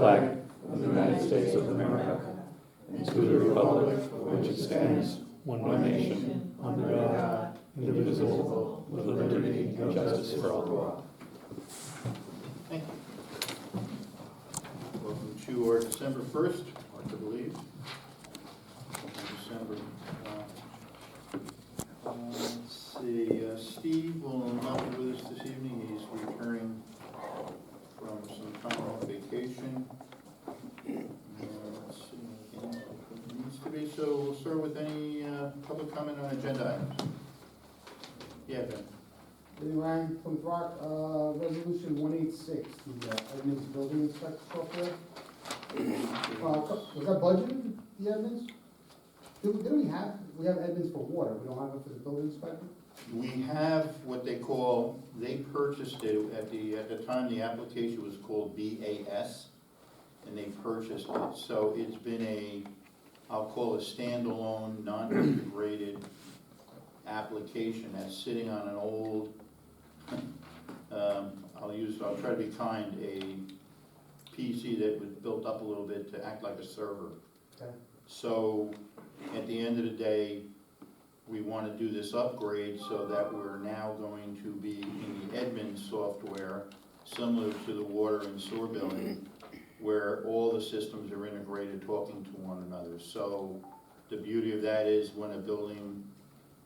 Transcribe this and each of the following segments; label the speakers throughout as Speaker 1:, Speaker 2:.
Speaker 1: flag of the United States of America and to the republic for which it stands, one nation, under God, indivisible, with liberty and justice for all.
Speaker 2: Thank you. Welcome to our December 1st, hard to believe. December. Let's see, Steve will not be with us this evening. He's returning from some time off vacation. Let's see anything else that needs to be. So we'll start with any public comment on agenda items. Yeah, Ben.
Speaker 3: Vinnie Ryan, Plymouth Rock, resolution 186, the Edmonds Building Inspector software. Was that budgeted, the Edmonds? We have Edmonds for water, we don't have it for the building inspector?
Speaker 2: We have what they call, they purchased it at the time the application was called BAS, and they purchased it. So it's been I'll call a standalone, non-integrated application that's sitting on an old, I'll try to be kind, a PC that was built up a little bit to act like a server.
Speaker 3: Okay.
Speaker 2: So at the end of the day, we want to do this upgrade so that we're now going to be in the Edmunds software, similar to the water and sewer billing, where all the systems are integrated, talking to one another. So the beauty of that is when a building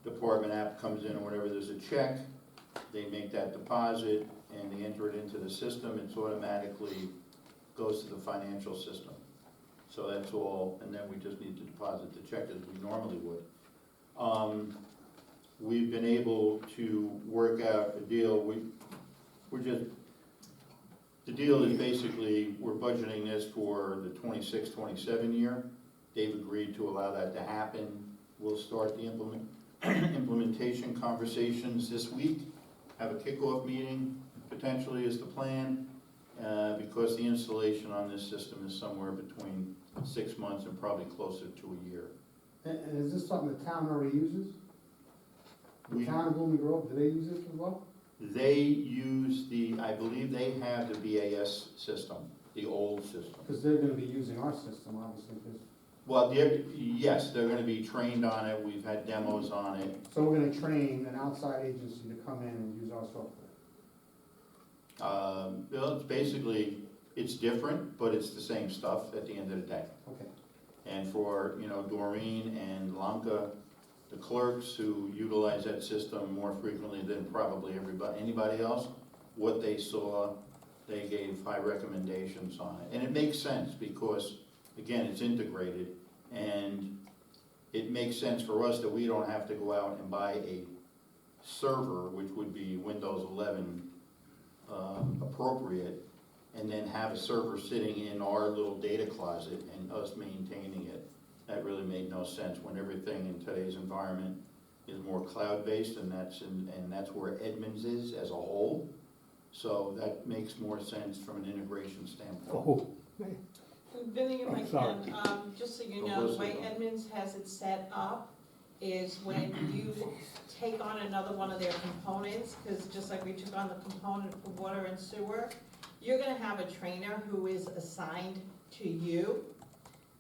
Speaker 2: department app comes in or whatever, there's a check, they make that deposit and they enter it into the system, it automatically goes to the financial system. So that's all, and then we just need to deposit the check as we normally would. We've been able to work out a deal. The deal is basically, we're budgeting this for the 26-27 year. They've agreed to allow that to happen. We'll start the implementation conversations this week, have a kickoff meeting, potentially is the plan, because the installation on this system is somewhere between 6 months and probably closer to a year.
Speaker 3: And is this something the town already uses? The town of Blooming Grove, do they use this as well?
Speaker 2: They use I believe they have the BAS system, the old system.
Speaker 3: Because they're gonna be using our system, obviously, because.
Speaker 2: Well, yes, they're gonna be trained on it, we've had demos on it.
Speaker 3: So we're gonna train an outside agency to come in and use our software?
Speaker 2: Well, it's basically, it's different, but it's the same stuff at the end of the day.
Speaker 3: Okay.
Speaker 2: And for, Doreen and Lanka, the clerks who utilize that system more frequently than probably anybody else, what they saw, they gave high recommendations on it. And it makes sense because, again, it's integrated, and it makes sense for us that we don't have to go out and buy a server, which would be Windows 11 appropriate, and then have a server sitting in our little data closet and us maintaining it. That really made no sense when everything in today's environment is more cloud-based, and that's where Edmunds is as a whole. So that makes more sense from an integration standpoint.
Speaker 4: Vinnie, if I
Speaker 1: Sorry.
Speaker 4: can, just so you know, the way Edmunds has it set up is when you take on another one of their components, because just like we took on the component for water and sewer, you're gonna have a trainer who is assigned to you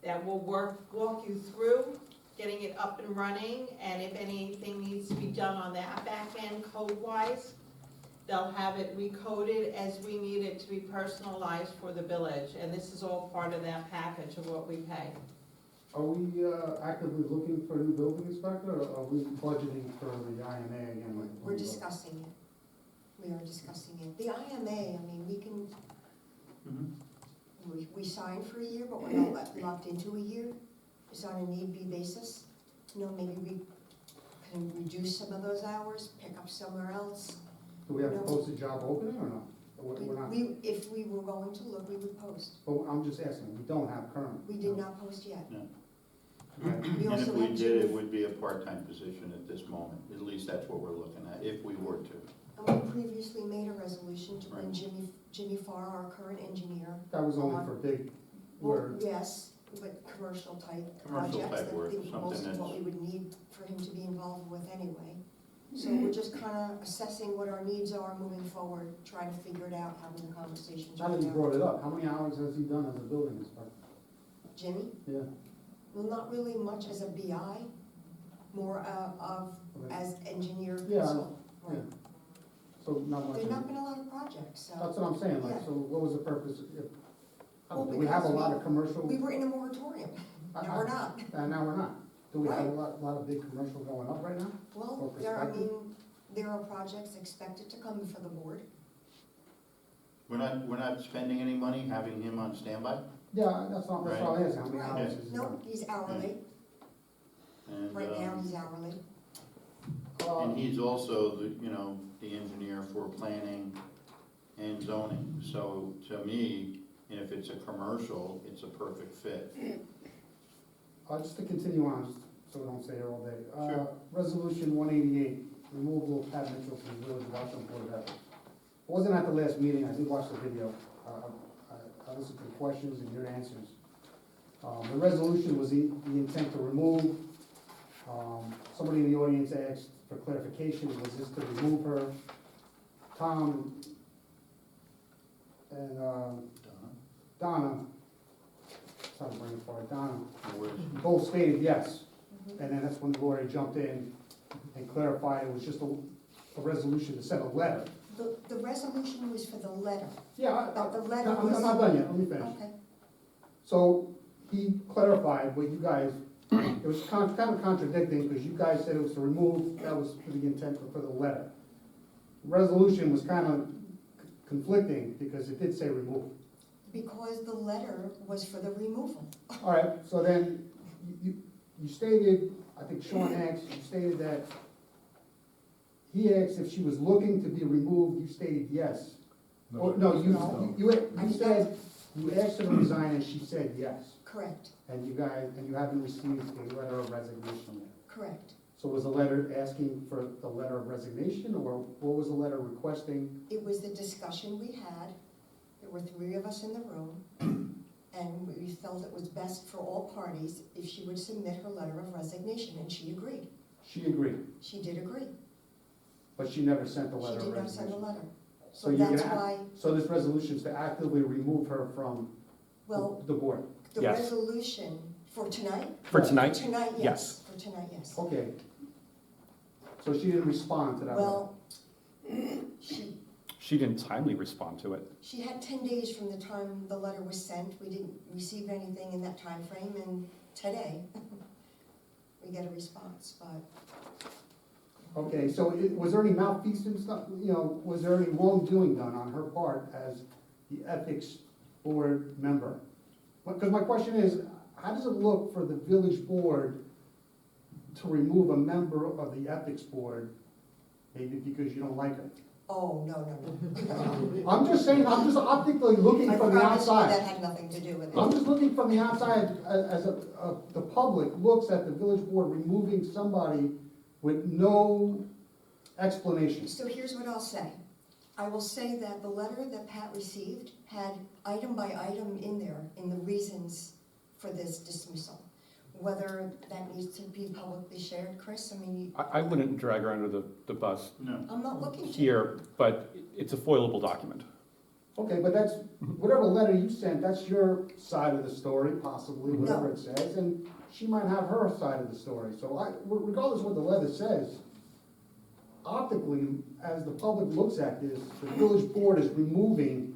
Speaker 4: that will walk you through getting it up and running, and if anything needs to be done on that back end code-wise, they'll have it recoded as we need it to be personalized for the village, and this is all part of that package of what we pay.
Speaker 3: Are we actively looking for a new building inspector, or are we budgeting for the IMA again?
Speaker 5: We're discussing it. We are discussing it. The IMA, I mean, we can, we sign for a year, but we're not locked into a year. It's on a need-be basis. Maybe we can reduce some of those hours, pick up somewhere else.
Speaker 3: Do we have to post a job opening or no? We're not.
Speaker 5: If we were going to look, we would post.
Speaker 3: Well, I'm just asking, we don't have current.
Speaker 5: We did not post yet.
Speaker 2: No.
Speaker 3: Okay.
Speaker 5: We
Speaker 2: And
Speaker 5: also
Speaker 2: if we
Speaker 5: have
Speaker 2: did, it would be a part-time position at this moment. At least that's what we're looking at, if we were to.
Speaker 5: And we previously made a resolution to bring
Speaker 2: Right.
Speaker 5: Jimmy Farr, our current engineer.
Speaker 3: That was only for big, where,
Speaker 5: Yes, but commercial type
Speaker 2: Commercial
Speaker 5: projects,
Speaker 2: type work,
Speaker 5: that most
Speaker 2: something
Speaker 5: of what
Speaker 2: that's-
Speaker 5: we would need for him to be involved with anyway. So we're just kind of assessing what our needs are moving forward, trying to figure it out, having the conversations
Speaker 3: Now
Speaker 5: right
Speaker 3: that you
Speaker 5: now.
Speaker 3: brought it up, how many hours has he done as a building inspector?
Speaker 5: Jimmy?
Speaker 3: Yeah.
Speaker 5: Well, not really much as a BI, more of
Speaker 3: Okay.
Speaker 5: as engineer
Speaker 3: Yeah,
Speaker 5: consult.
Speaker 3: yeah. So not much.
Speaker 5: There's
Speaker 3: in-
Speaker 5: not been a lot of projects, so.
Speaker 3: That's what I'm saying, like,
Speaker 5: Yeah.
Speaker 3: so what was the purpose if, I
Speaker 5: Well,
Speaker 3: don't know, do we have a
Speaker 5: because
Speaker 3: lot of commercial?
Speaker 5: We were in a moratorium, and we're not.
Speaker 3: And now we're not. Do we have a
Speaker 5: Right.
Speaker 3: lot of big commercial going up right now?
Speaker 5: Well,
Speaker 3: Or
Speaker 5: there, I
Speaker 3: perspective?
Speaker 5: mean, there are projects expected to come before the board.
Speaker 2: We're not spending any money having him on standby?
Speaker 3: Yeah, that's not, that's all I asked, how many
Speaker 5: Right.
Speaker 3: hours is he
Speaker 5: No,
Speaker 3: done?
Speaker 5: he's hourly,
Speaker 2: And,
Speaker 5: right now he's hourly.
Speaker 2: and he's also the, you know, the engineer for planning and zoning. So to me, if it's a commercial, it's a perfect fit.
Speaker 3: Just to continue on, just so we don't stay here all day.
Speaker 2: Sure.
Speaker 3: Resolution 188, removal of Pat Mitchell from the Village of Washington Board of Ethics. I wasn't at the last meeting, I did watch the video. I listened to the questions and your answers. The resolution was the intent to remove. Somebody in the audience asked for clarification, was this to remove her? Tom and Donna, sorry, I'm bringing forward, Donna, both stated yes. And then that's when Gloria jumped in and clarified it was just a resolution to send a letter.
Speaker 5: The resolution was for the letter,
Speaker 3: Yeah,
Speaker 5: but the letter
Speaker 3: I'm
Speaker 5: was.
Speaker 3: not done yet, let me finish.
Speaker 5: Okay,
Speaker 3: So he clarified what you guys, it was kind of contradicting because you guys said it was to remove, that was for the intent for the letter. Resolution was kind of conflicting because it did say remove.
Speaker 5: because the letter was for the removal.
Speaker 3: All right, so then you stated, I think Sean asked, you stated that he asked if she was looking to be removed, you stated yes. Oh, no,
Speaker 5: No.
Speaker 3: you said, you asked her to resign and she said yes.
Speaker 5: Correct,
Speaker 3: And you haven't received a letter of resignation yet.
Speaker 5: correct.
Speaker 3: So was the letter asking for the letter of resignation, or what was the letter requesting?
Speaker 5: It was the discussion we had, there were 3 of us in the room, and we felt it was best for all parties if she would submit her letter of resignation, and she agreed.
Speaker 3: She agreed,
Speaker 5: She did agree.
Speaker 3: but she never sent the
Speaker 5: She
Speaker 3: letter of
Speaker 5: did not send a
Speaker 3: resignation.
Speaker 5: letter.
Speaker 3: So
Speaker 5: So
Speaker 3: you're
Speaker 5: that's
Speaker 3: gonna,
Speaker 5: why,
Speaker 3: so this resolution is to actively remove her from
Speaker 5: well,
Speaker 3: the board?
Speaker 5: the
Speaker 6: Yes.
Speaker 5: resolution for tonight?
Speaker 6: For
Speaker 3: Right.
Speaker 6: tonight?
Speaker 5: Tonight, yes.
Speaker 6: Yes.
Speaker 5: For tonight, yes.
Speaker 3: Okay. So she didn't respond to that letter?
Speaker 5: Well,
Speaker 6: She didn't timely respond to it.
Speaker 5: she had 10 days from the time the letter was sent. We didn't receive anything in that time frame, and today, we get a response, but
Speaker 3: Okay, so was there any malfeasance, was there any wrongdoing done on her part as the ethics board member? Because my question is, how does it look for the village board to remove a member of the ethics board, maybe because you don't like her?
Speaker 5: oh, no.
Speaker 3: I'm just saying, I'm just optically looking
Speaker 5: I
Speaker 3: from the
Speaker 5: promise you
Speaker 3: outside.
Speaker 5: that had nothing to do with
Speaker 3: I'm
Speaker 5: it.
Speaker 3: just looking from the outside as the public looks at the village board removing somebody with no explanation.
Speaker 5: So here's what I'll say. I will say that the letter that Pat received had item by item in there in the reasons for this dismissal. Whether that needs to be publicly shared, Chris, I mean,
Speaker 6: I wouldn't drag her under the bus
Speaker 2: No.
Speaker 5: I'm not looking to.
Speaker 6: here, but it's a foilable document.
Speaker 3: Okay, but that's, whatever letter you sent, that's your side of the story, possibly, whatever it says, and she might have her side of the story. So regardless of what the letter says, optically, as the public looks at this, the village board is removing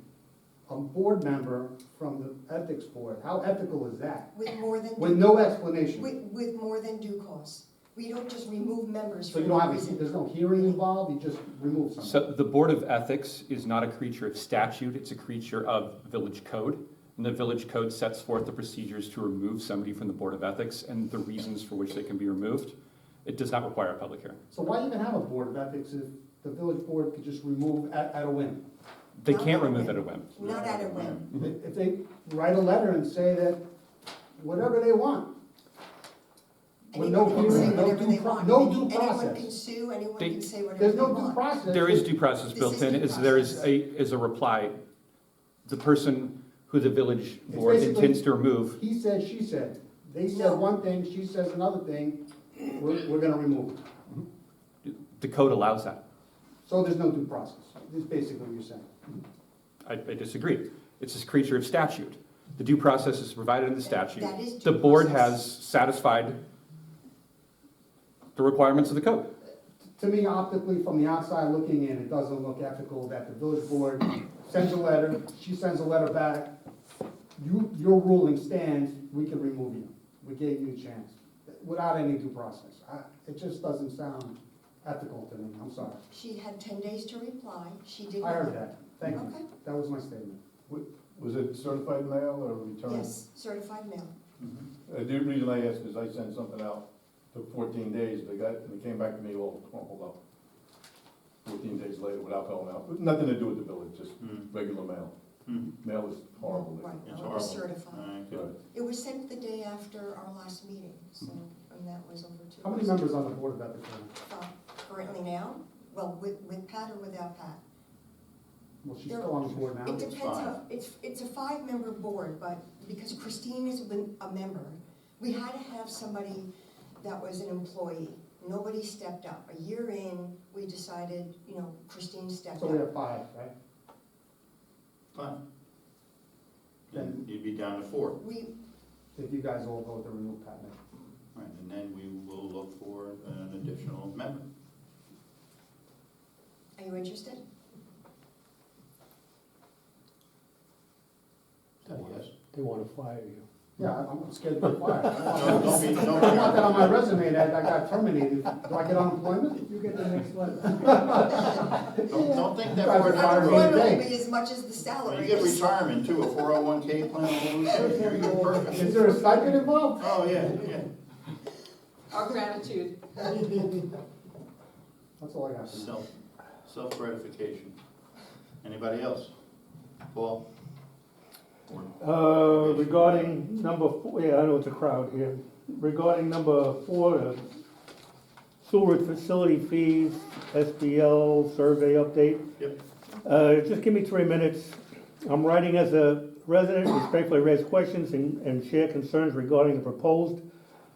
Speaker 3: a board member from the ethics board. How ethical is that?
Speaker 5: With more than.
Speaker 3: With no explanation.
Speaker 5: With more than due cause. We don't just remove members
Speaker 3: So
Speaker 5: for
Speaker 3: you
Speaker 5: no
Speaker 3: don't have,
Speaker 5: reason.
Speaker 3: there's no hearing involved, you just remove somebody?
Speaker 6: So the Board of Ethics is not a creature of statute, it's a creature of village code. And the village code sets forth the procedures to remove somebody from the Board of Ethics and the reasons for which they can be removed. It does not require a public hearing.
Speaker 3: So why even have a board of ethics if the village board could just remove at a whim?
Speaker 6: They
Speaker 5: Not
Speaker 6: can't
Speaker 5: at a
Speaker 6: remove
Speaker 5: whim.
Speaker 6: at a whim.
Speaker 5: Not at a whim.
Speaker 3: If they write a letter and say that whatever they want, with no
Speaker 5: Anyone can say
Speaker 3: hearing, no
Speaker 5: whatever they
Speaker 3: due,
Speaker 5: want.
Speaker 3: no due
Speaker 5: Anyone can
Speaker 3: process.
Speaker 5: sue, anyone
Speaker 6: They-
Speaker 5: can say whatever
Speaker 3: There's
Speaker 5: they
Speaker 3: no due
Speaker 5: want.
Speaker 3: process.
Speaker 6: There is due process
Speaker 5: This
Speaker 6: built
Speaker 5: is
Speaker 6: in,
Speaker 5: due
Speaker 6: there is
Speaker 5: process.
Speaker 6: a reply. The person who the village board
Speaker 3: basically-
Speaker 6: intends to remove,
Speaker 3: He said, she said. They said
Speaker 5: No.
Speaker 3: one thing, she says another thing, we're gonna remove it.
Speaker 6: The code allows that.
Speaker 3: So there's no due process, is basically what you're saying.
Speaker 6: I disagree. It's a creature of statute. The due process is provided in the statute.
Speaker 5: That is
Speaker 6: The
Speaker 5: due
Speaker 6: board
Speaker 5: process.
Speaker 6: has satisfied the requirements of the code.
Speaker 3: To me, optically, from the outside looking in, it doesn't look ethical that the village board sends a letter, she sends a letter back, your ruling stands, we can remove you. We gave you a chance, without any due process. It just doesn't sound ethical to me, I'm sorry.
Speaker 5: She had 10 days to reply, she did.
Speaker 3: I heard that, thank you.
Speaker 5: Okay,
Speaker 3: That was my statement.
Speaker 7: Was it certified mail or returned?
Speaker 5: yes, certified mail.
Speaker 7: The reason I asked is I sent something out, took 14 days, and it came back to me all crumpled up. 14 days later without filling out, nothing to do with the village, just regular mail. Mail is horrible.
Speaker 5: Right,
Speaker 2: It's
Speaker 5: no, it was
Speaker 2: horrible.
Speaker 5: certified.
Speaker 2: Good.
Speaker 5: It was sent the day after our last meeting, so, and that was over 2
Speaker 3: How many members on the board of ethics are there?
Speaker 5: Currently now, well, with Pat or without Pat?
Speaker 3: Well, she's still on the board now.
Speaker 5: It depends on, it's a 5-member board, but because Christine has been a member, we had to have somebody that was an employee. Nobody stepped up. A year in, we decided, Christine stepped
Speaker 3: So we
Speaker 5: up.
Speaker 3: have 5, right?
Speaker 2: Fine. Then you'd be down to 4.
Speaker 5: We,
Speaker 3: If you guys all vote to remove Pat Nick.
Speaker 2: Right, and then we will look for an additional member.
Speaker 5: are you interested?
Speaker 2: Yes.
Speaker 1: They want to fire you.
Speaker 3: Yeah, I'm scared to get fired.
Speaker 2: Don't be,
Speaker 3: I
Speaker 2: don't
Speaker 3: want that on my
Speaker 2: be.
Speaker 3: resume that I got terminated. Do I get unemployment?
Speaker 8: You get the next one.
Speaker 2: Don't think that
Speaker 3: Guys
Speaker 2: we're
Speaker 3: are
Speaker 2: not.
Speaker 3: firing me
Speaker 5: Unemployment
Speaker 3: today.
Speaker 5: will be as much as the salary
Speaker 2: You get
Speaker 5: is.
Speaker 2: retirement too, a 401k plan, you're perfect.
Speaker 3: Is there a stipend involved?
Speaker 2: Oh, yeah.
Speaker 4: Our gratitude.
Speaker 3: That's all I got.
Speaker 2: Self gratification. Anybody else? Paul?
Speaker 8: Regarding number 4, yeah, I know it's a crowd here. Regarding number 4, sewerage facility fees, SBL survey update.
Speaker 2: Yep.
Speaker 8: Just give me 3 minutes. I'm writing as a resident, respectfully raise questions and share concerns regarding the proposed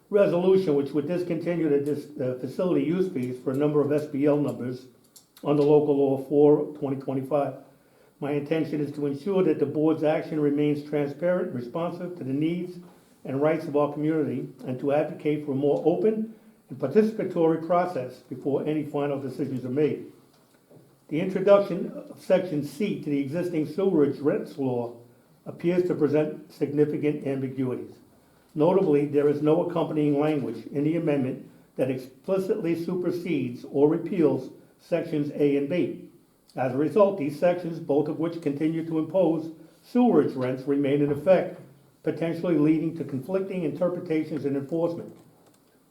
Speaker 8: resolution which would discontinue the facility use fees for a number of SBL numbers under local law 4/2025. My intention is to ensure that the board's action remains transparent, responsive to the needs and rights of our community, and to advocate for a more open and participatory process before any final decisions are made. The introduction of Section C to the existing sewerage rents law appears to present significant ambiguities. Notably, there is no accompanying language in the amendment that explicitly supersedes or repeals Sections A and B. As a result, these sections, both of which continue to impose sewerage rents, remain in effect, potentially leading to conflicting interpretations and enforcement.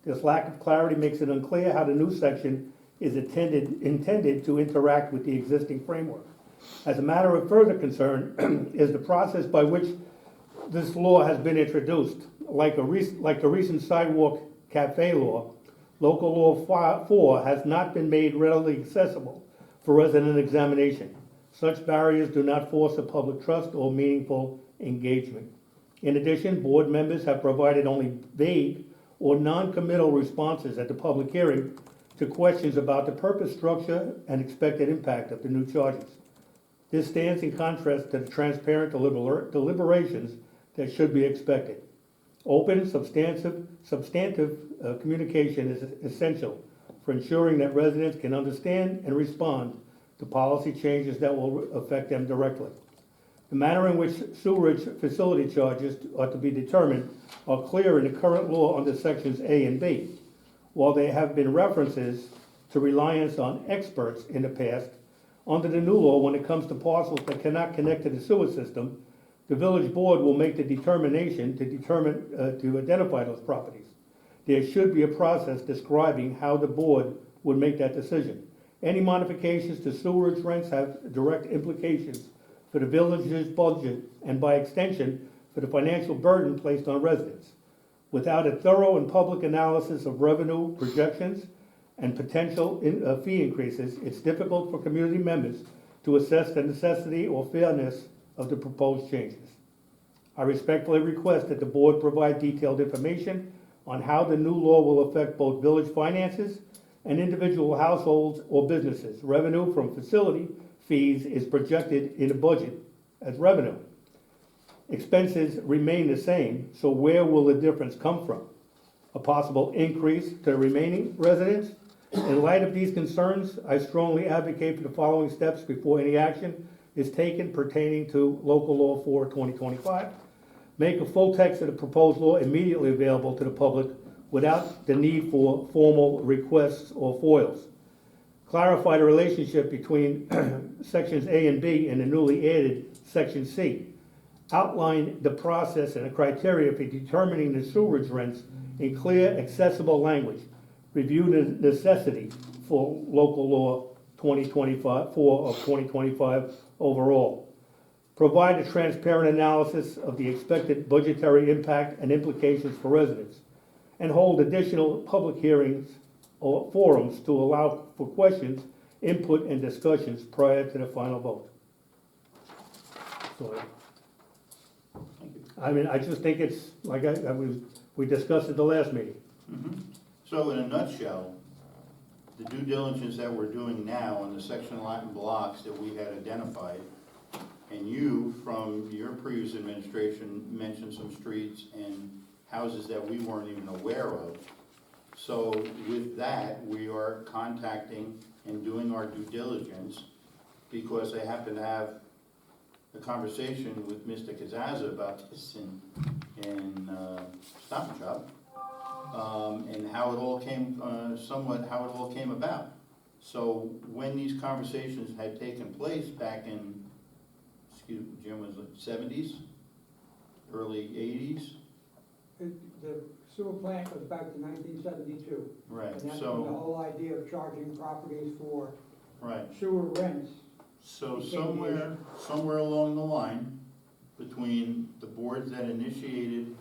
Speaker 8: This lack of clarity makes it unclear how the new section is intended to interact with the existing framework. As a matter of further concern is the process by which this law has been introduced. Like the recent sidewalk cafe law, local law 4 has not been made readily accessible for resident examination. Such barriers do not force a public trust or meaningful engagement. In addition, board members have provided only vague or non-committal responses at the public hearing to questions about the purpose, structure, and expected impact of the new charges. This stands in contrast to the transparent deliberations that should be expected. Open, substantive communication is essential for ensuring that residents can understand and respond to policy changes that will affect them directly. The manner in which sewerage facility charges are to be determined are clear in the current law under Sections A and B. While there have been references to reliance on experts in the past, under the new law, when it comes to parcels that cannot connect to the sewer system, the village board will make the determination to identify those properties. There should be a process describing how the board would make that decision. Any modifications to sewerage rents have direct implications for the village's budget and by extension for the financial burden placed on residents. Without a thorough and public analysis of revenue projections and potential fee increases, it's difficult for community members to assess the necessity or fairness of the proposed changes. I respectfully request that the board provide detailed information on how the new law will affect both village finances and individual households or businesses. Revenue from facility fees is projected in the budget as revenue. Expenses remain the same, so where will the difference come from? A possible increase to the remaining residents? In light of these concerns, I strongly advocate for the following steps before any action is taken pertaining to local law 4/2025. Make a full text of the proposed law immediately available to the public without the need for formal requests or FOILs. Clarify the relationship between sections A and B and the newly added section C. Outline the process and the criteria for determining the sewerage rents in clear, accessible language. Review the necessity for local law 2025 overall. Provide a transparent analysis of the expected budgetary impact and implications for residents. And hold additional public hearings or forums to allow for questions, input, and discussions prior to the final vote. So, I mean, I just think it's, like we discussed at the last meeting.
Speaker 2: So in a nutshell, the due diligence that we're doing now on the section lot and blocks that we had identified, and you, from your previous administration, mentioned some streets and houses that we weren't even aware of. So with that, we are contacting and doing our due diligence because I happen to have a conversation with Mr. Kazaza about this in Stop and Shop, and how it all came, how it all came about. So when these conversations had taken place back in, Jim, was it 70s, early 80s?
Speaker 9: The sewer plant goes back to 1972.
Speaker 2: Right,
Speaker 9: And that's when the
Speaker 2: so,
Speaker 9: whole idea of charging properties for
Speaker 2: right.
Speaker 9: sewer rents.
Speaker 2: So
Speaker 9: Became the
Speaker 2: somewhere along the line, between the boards that initiated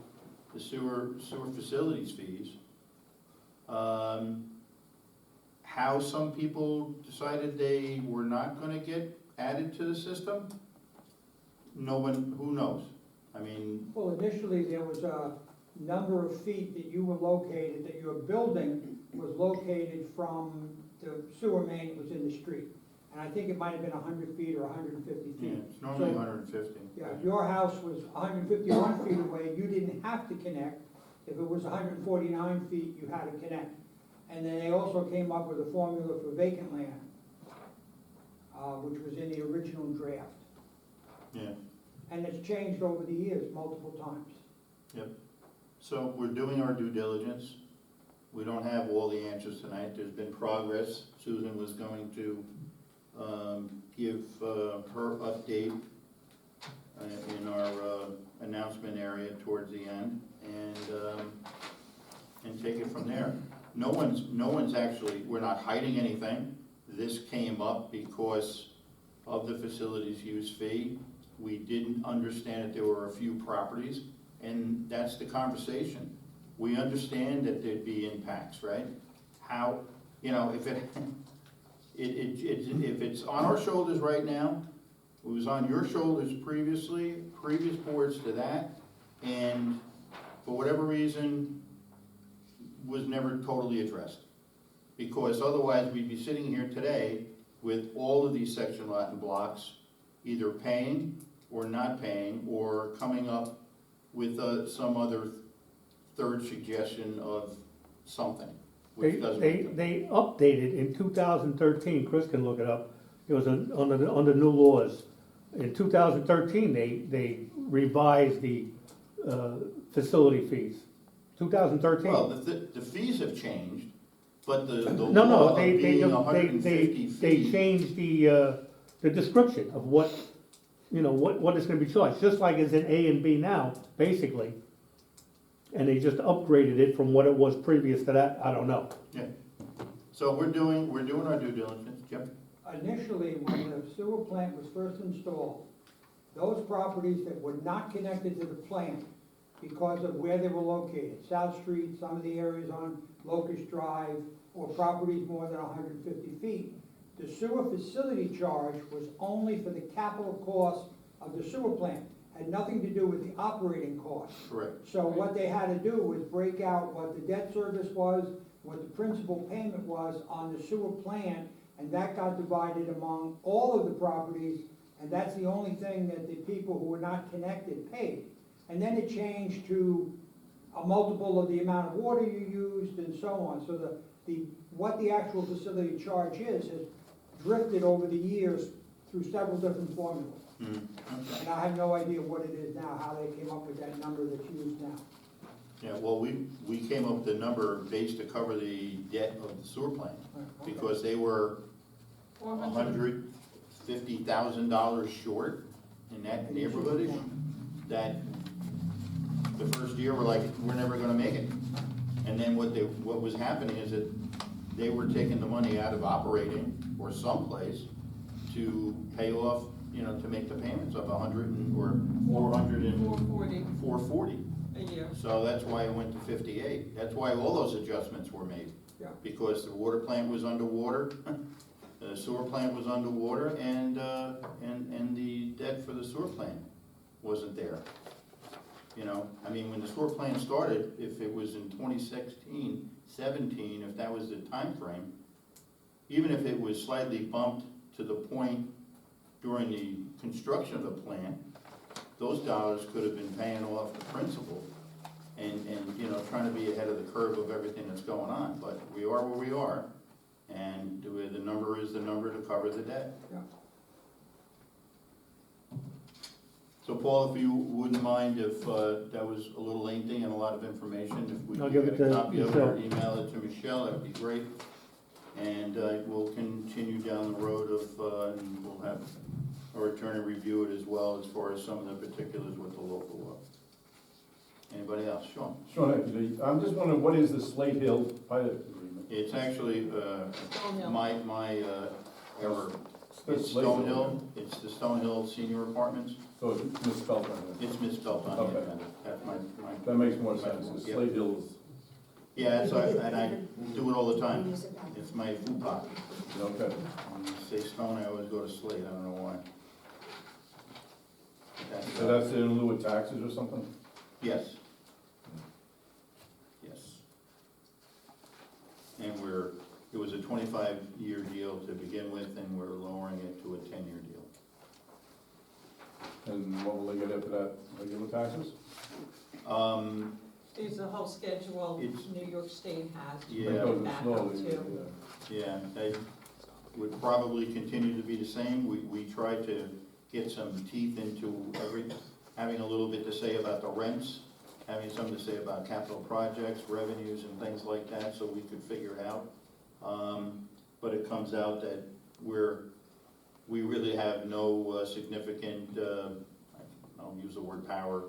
Speaker 2: the sewer facilities fees, how some people decided they were not gonna get added to the system, no one, who knows? I mean,
Speaker 9: Well, initially, there was a number of feet that you were located, that your building was located from the sewer main that was in the street. And I think it might have been 100 feet or 150
Speaker 2: yeah,
Speaker 9: feet.
Speaker 2: it's normally
Speaker 9: So-
Speaker 2: 150.
Speaker 9: Yeah, if your house was 151 feet away, you didn't have to connect. If it was 149 feet, you had to connect. And then they also came up with a formula for vacant land, which was in the original draft.
Speaker 2: Yeah,
Speaker 9: And it's changed over the years multiple times.
Speaker 2: so we're doing our due diligence. We don't have all the answers tonight. There's been progress. Susan was going to give her update in our announcement area towards the end, and take it from there. No one's actually, we're not hiding anything. This came up because of the facilities use fee. We didn't understand that there were a few properties, and that's the conversation. We understand that there'd be impacts, right? How, if if it's on our shoulders right now, it was on your shoulders previously, previous boards to that, and for whatever reason, was never totally addressed. Because otherwise, we'd be sitting here today with all of these section lot and blocks either paying or not paying, or coming up with some other third suggestion of something, which doesn't make them.
Speaker 8: They updated in 2013, Chris can look it up, it was under new laws. In 2013, they revised the facility fees. 2013.
Speaker 2: Well, the fees have changed, but the law
Speaker 8: No,
Speaker 2: of being 150
Speaker 8: they
Speaker 2: feet.
Speaker 8: changed the description of what is gonna be charged, just like it's in A and B now, basically. And they just upgraded it from what it was previous to that, I don't know.
Speaker 2: Yeah. So we're doing our due diligence, Jim?
Speaker 9: Initially, when the sewer plant was first installed, those properties that were not connected to the plant because of where they were located, South Street, some of the areas on Locust Drive, or properties more than 150 feet, the sewer facility charge was only for the capital cost of the sewer plant, had nothing to do with the operating cost.
Speaker 2: Correct.
Speaker 9: So what they had to do was break out what the debt service was, what the principal payment was on the sewer plant, and that got divided among all of the properties, and that's the only thing that the people who were not connected paid. And then it changed to a multiple of the amount of water you used and so on. So what the actual facility charge is has drifted over the years through several different formulas.
Speaker 2: Okay.
Speaker 9: And I have no idea what it is now, how they came up with that number that's used now.
Speaker 2: Yeah, well, we came up with the number based to cover the debt of the sewer plant, because they were $150,000 short in that neighborhood, that the first year we're like, we're never gonna make it. And then what was happening is that they were taking the money out of operating or someplace to pay off, to make the payments of 440
Speaker 4: a year.
Speaker 2: So that's why it went to 58. That's why all those adjustments were made.
Speaker 9: Yeah.
Speaker 2: Because the water plant was underwater, the sewer plant was underwater, and the debt for the sewer plant wasn't there. I mean, when the sewer plant started, if it was in 2016, 17, if that was the time frame, even if it was slightly bumped to the point during the construction of the plant, those dollars could have been paying off the principal and trying to be ahead of the curve of everything that's going on. But we are where we are, and the number is the number to cover the debt.
Speaker 9: Yeah.
Speaker 2: So Paul, if you wouldn't mind, if that was a little lengthy and a lot of information, if we
Speaker 8: I'll
Speaker 2: could
Speaker 8: give
Speaker 2: get
Speaker 8: it
Speaker 2: a
Speaker 8: to
Speaker 2: copy of it or
Speaker 8: Michelle.
Speaker 2: email it to Michelle, that'd be great. And we'll continue down the road and we'll have our attorney review it as well as far as some of the particulars with the local law. Anybody else? Sean?
Speaker 7: Sean, actually, I'm just wondering, what is the Slate Hill pilot agreement?
Speaker 2: It's actually
Speaker 4: Stonehill.
Speaker 2: my error. It's
Speaker 7: Slate Hill.
Speaker 2: Stonehill, it's the Stonehill Senior Apartments.
Speaker 7: So it's misspelled on it.
Speaker 2: It's misspelled on the
Speaker 7: Okay.
Speaker 2: agenda. That's my.
Speaker 7: That makes more sense, the
Speaker 2: Yep.
Speaker 7: Slate Hills,
Speaker 2: Yeah, and I do it all the time.
Speaker 5: Municipality.
Speaker 2: It's my fupa.
Speaker 7: okay.
Speaker 2: When you say Stone, I always go to Slate, I don't know why. But
Speaker 7: So that's in lieu of taxes or something?
Speaker 2: Yes. Yes. And it was a 25-year deal to begin with, and we're lowering it to a 10-year deal.
Speaker 7: And what will they get after that, regular taxes?
Speaker 4: There's a whole schedule
Speaker 2: It's-
Speaker 4: New York State has. to
Speaker 2: Yeah.
Speaker 4: bring
Speaker 7: Because
Speaker 4: it
Speaker 7: it's
Speaker 4: back up
Speaker 7: slowly,
Speaker 4: to.
Speaker 2: Yeah, they would probably continue to be the same. We tried to get some teeth into having a little bit to say about the rents, having something to say about capital projects, revenues and things like that, so we could figure it out. But it comes out that we really have no significant, I'll use the word power,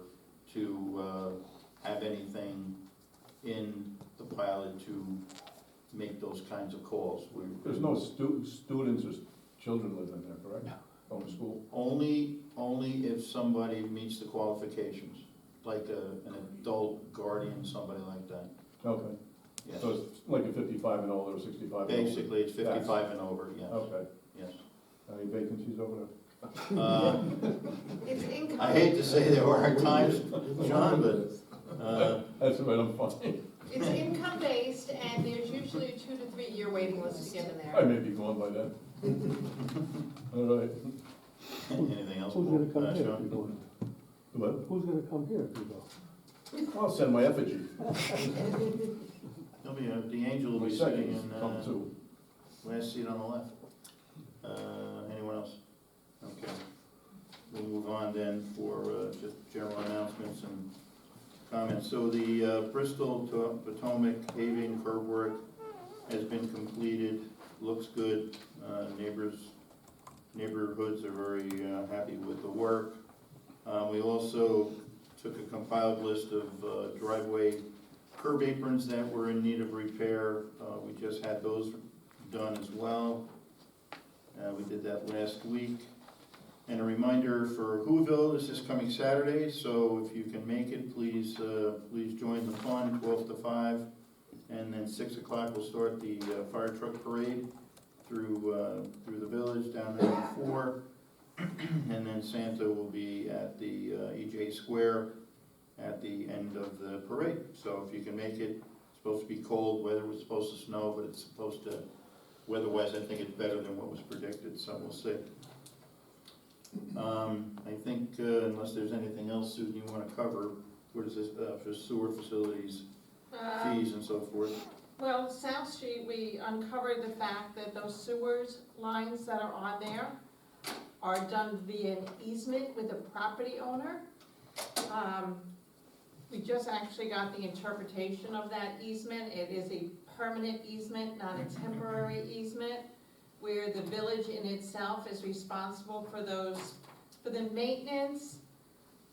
Speaker 2: to have anything in the pilot to make those kinds of calls.
Speaker 7: There's no students or children living there, correct? From school?
Speaker 2: Only if somebody meets the qualifications, like an adult guardian, somebody like that.
Speaker 7: Okay,
Speaker 2: Yes.
Speaker 7: so it's like a 55 and older, or 65 and older?
Speaker 2: Basically, it's 55 and over, yes,
Speaker 7: Okay,
Speaker 2: yes.
Speaker 7: any vacancies over there?
Speaker 4: It's income.
Speaker 2: I hate to say there are at times, John, but,
Speaker 7: That's right, I'm fine.
Speaker 10: It's income based and there's usually a 2 to 3 year waiting list to get in
Speaker 7: I
Speaker 10: there.
Speaker 7: may be gone by then. All right.
Speaker 2: anything else?
Speaker 8: Who's gonna come here if
Speaker 2: Sean?
Speaker 8: you go?
Speaker 7: What?
Speaker 8: Who's gonna come here if you go?
Speaker 7: I'll send my effigy.
Speaker 2: There'll be, the angel will
Speaker 7: My
Speaker 2: be sitting
Speaker 7: seconds
Speaker 2: in,
Speaker 7: come too.
Speaker 2: last seat on the left. Anyone else? Okay. We'll move on then for just general announcements and comments. So the Bristol to Potomac paving curb work has been completed, looks good. Neighborhoods are very happy with the work. We also took a compiled list of driveway curb aprons that were in need of repair. We just had those done as well. We did that last week. And a reminder for Whoville, this is coming Saturday, so if you can make it, please join the fun, 12 to 5. And then 6 o'clock, we'll start the fire truck parade through the village down there before. And then Santa will be at the EJ Square at the end of the parade. So if you can make it, it's supposed to be cold, weather was supposed to snow, but it's supposed to, weather-wise, I think it's better than what was predicted, so we'll see. I think, unless there's anything else, Susan, you wanna cover, what is this, for sewer facilities, fees and so forth?
Speaker 4: Well, South Street, we uncovered the fact that those sewers lines that are on there are done via an easement with a property owner. We just actually got the interpretation of that easement. It is a permanent easement, not a temporary easement, where the village in itself is responsible for the maintenance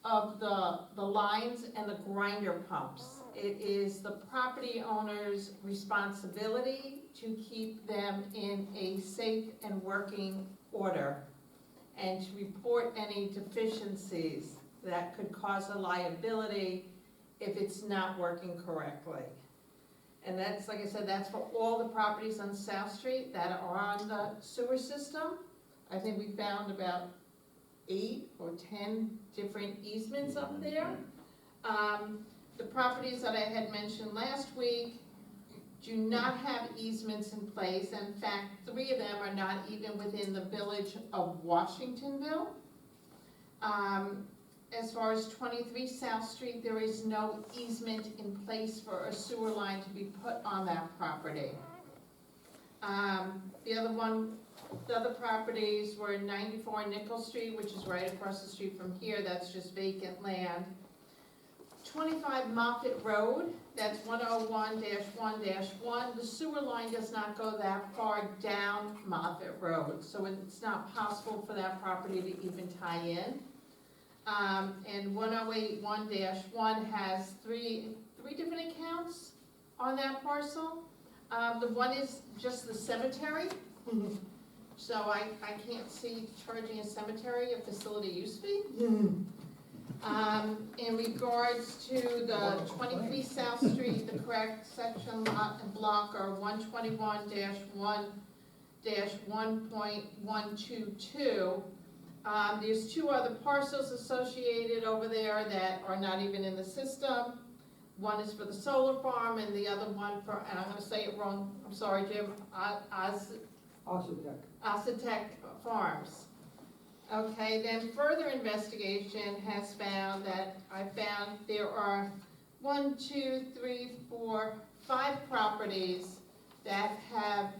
Speaker 4: of the lines and the grinder pumps. It is the property owner's responsibility to keep them in a safe and working order and to report any deficiencies that could cause a liability if it's not working correctly. And that's, like I said, that's for all the properties on South Street that are on the sewer system. I think we found about 8 or 10 different easements up there. The properties that I had mentioned last week do not have easements in place. In fact, 3 of them are not even within the village of Washingtonville. As far as 23 South Street, there is no easement in place for a sewer line to be put on that property. The other properties were 94 Nickel Street, which is right across the street from here, that's just vacant land. 25 Moffett Road, that's 101-1-1, the sewer line does not go that far down Moffett Road, so it's not possible for that property to even tie in. And 108-1-1 has three different accounts on that parcel. The one is just the cemetery. So I can't see charging a cemetery a facility use fee. In regards to the 23 South Street, the correct section, lot, and block are 121-1-1.122. There's 2 other parcels associated over there that are not even in the system. One is for the solar farm and the other one for, and I'm gonna say it wrong, I'm sorry, Jim, Ossitec Farms. Okay, then further investigation has found that there are 1, 2, 3, 4, 5 properties that have,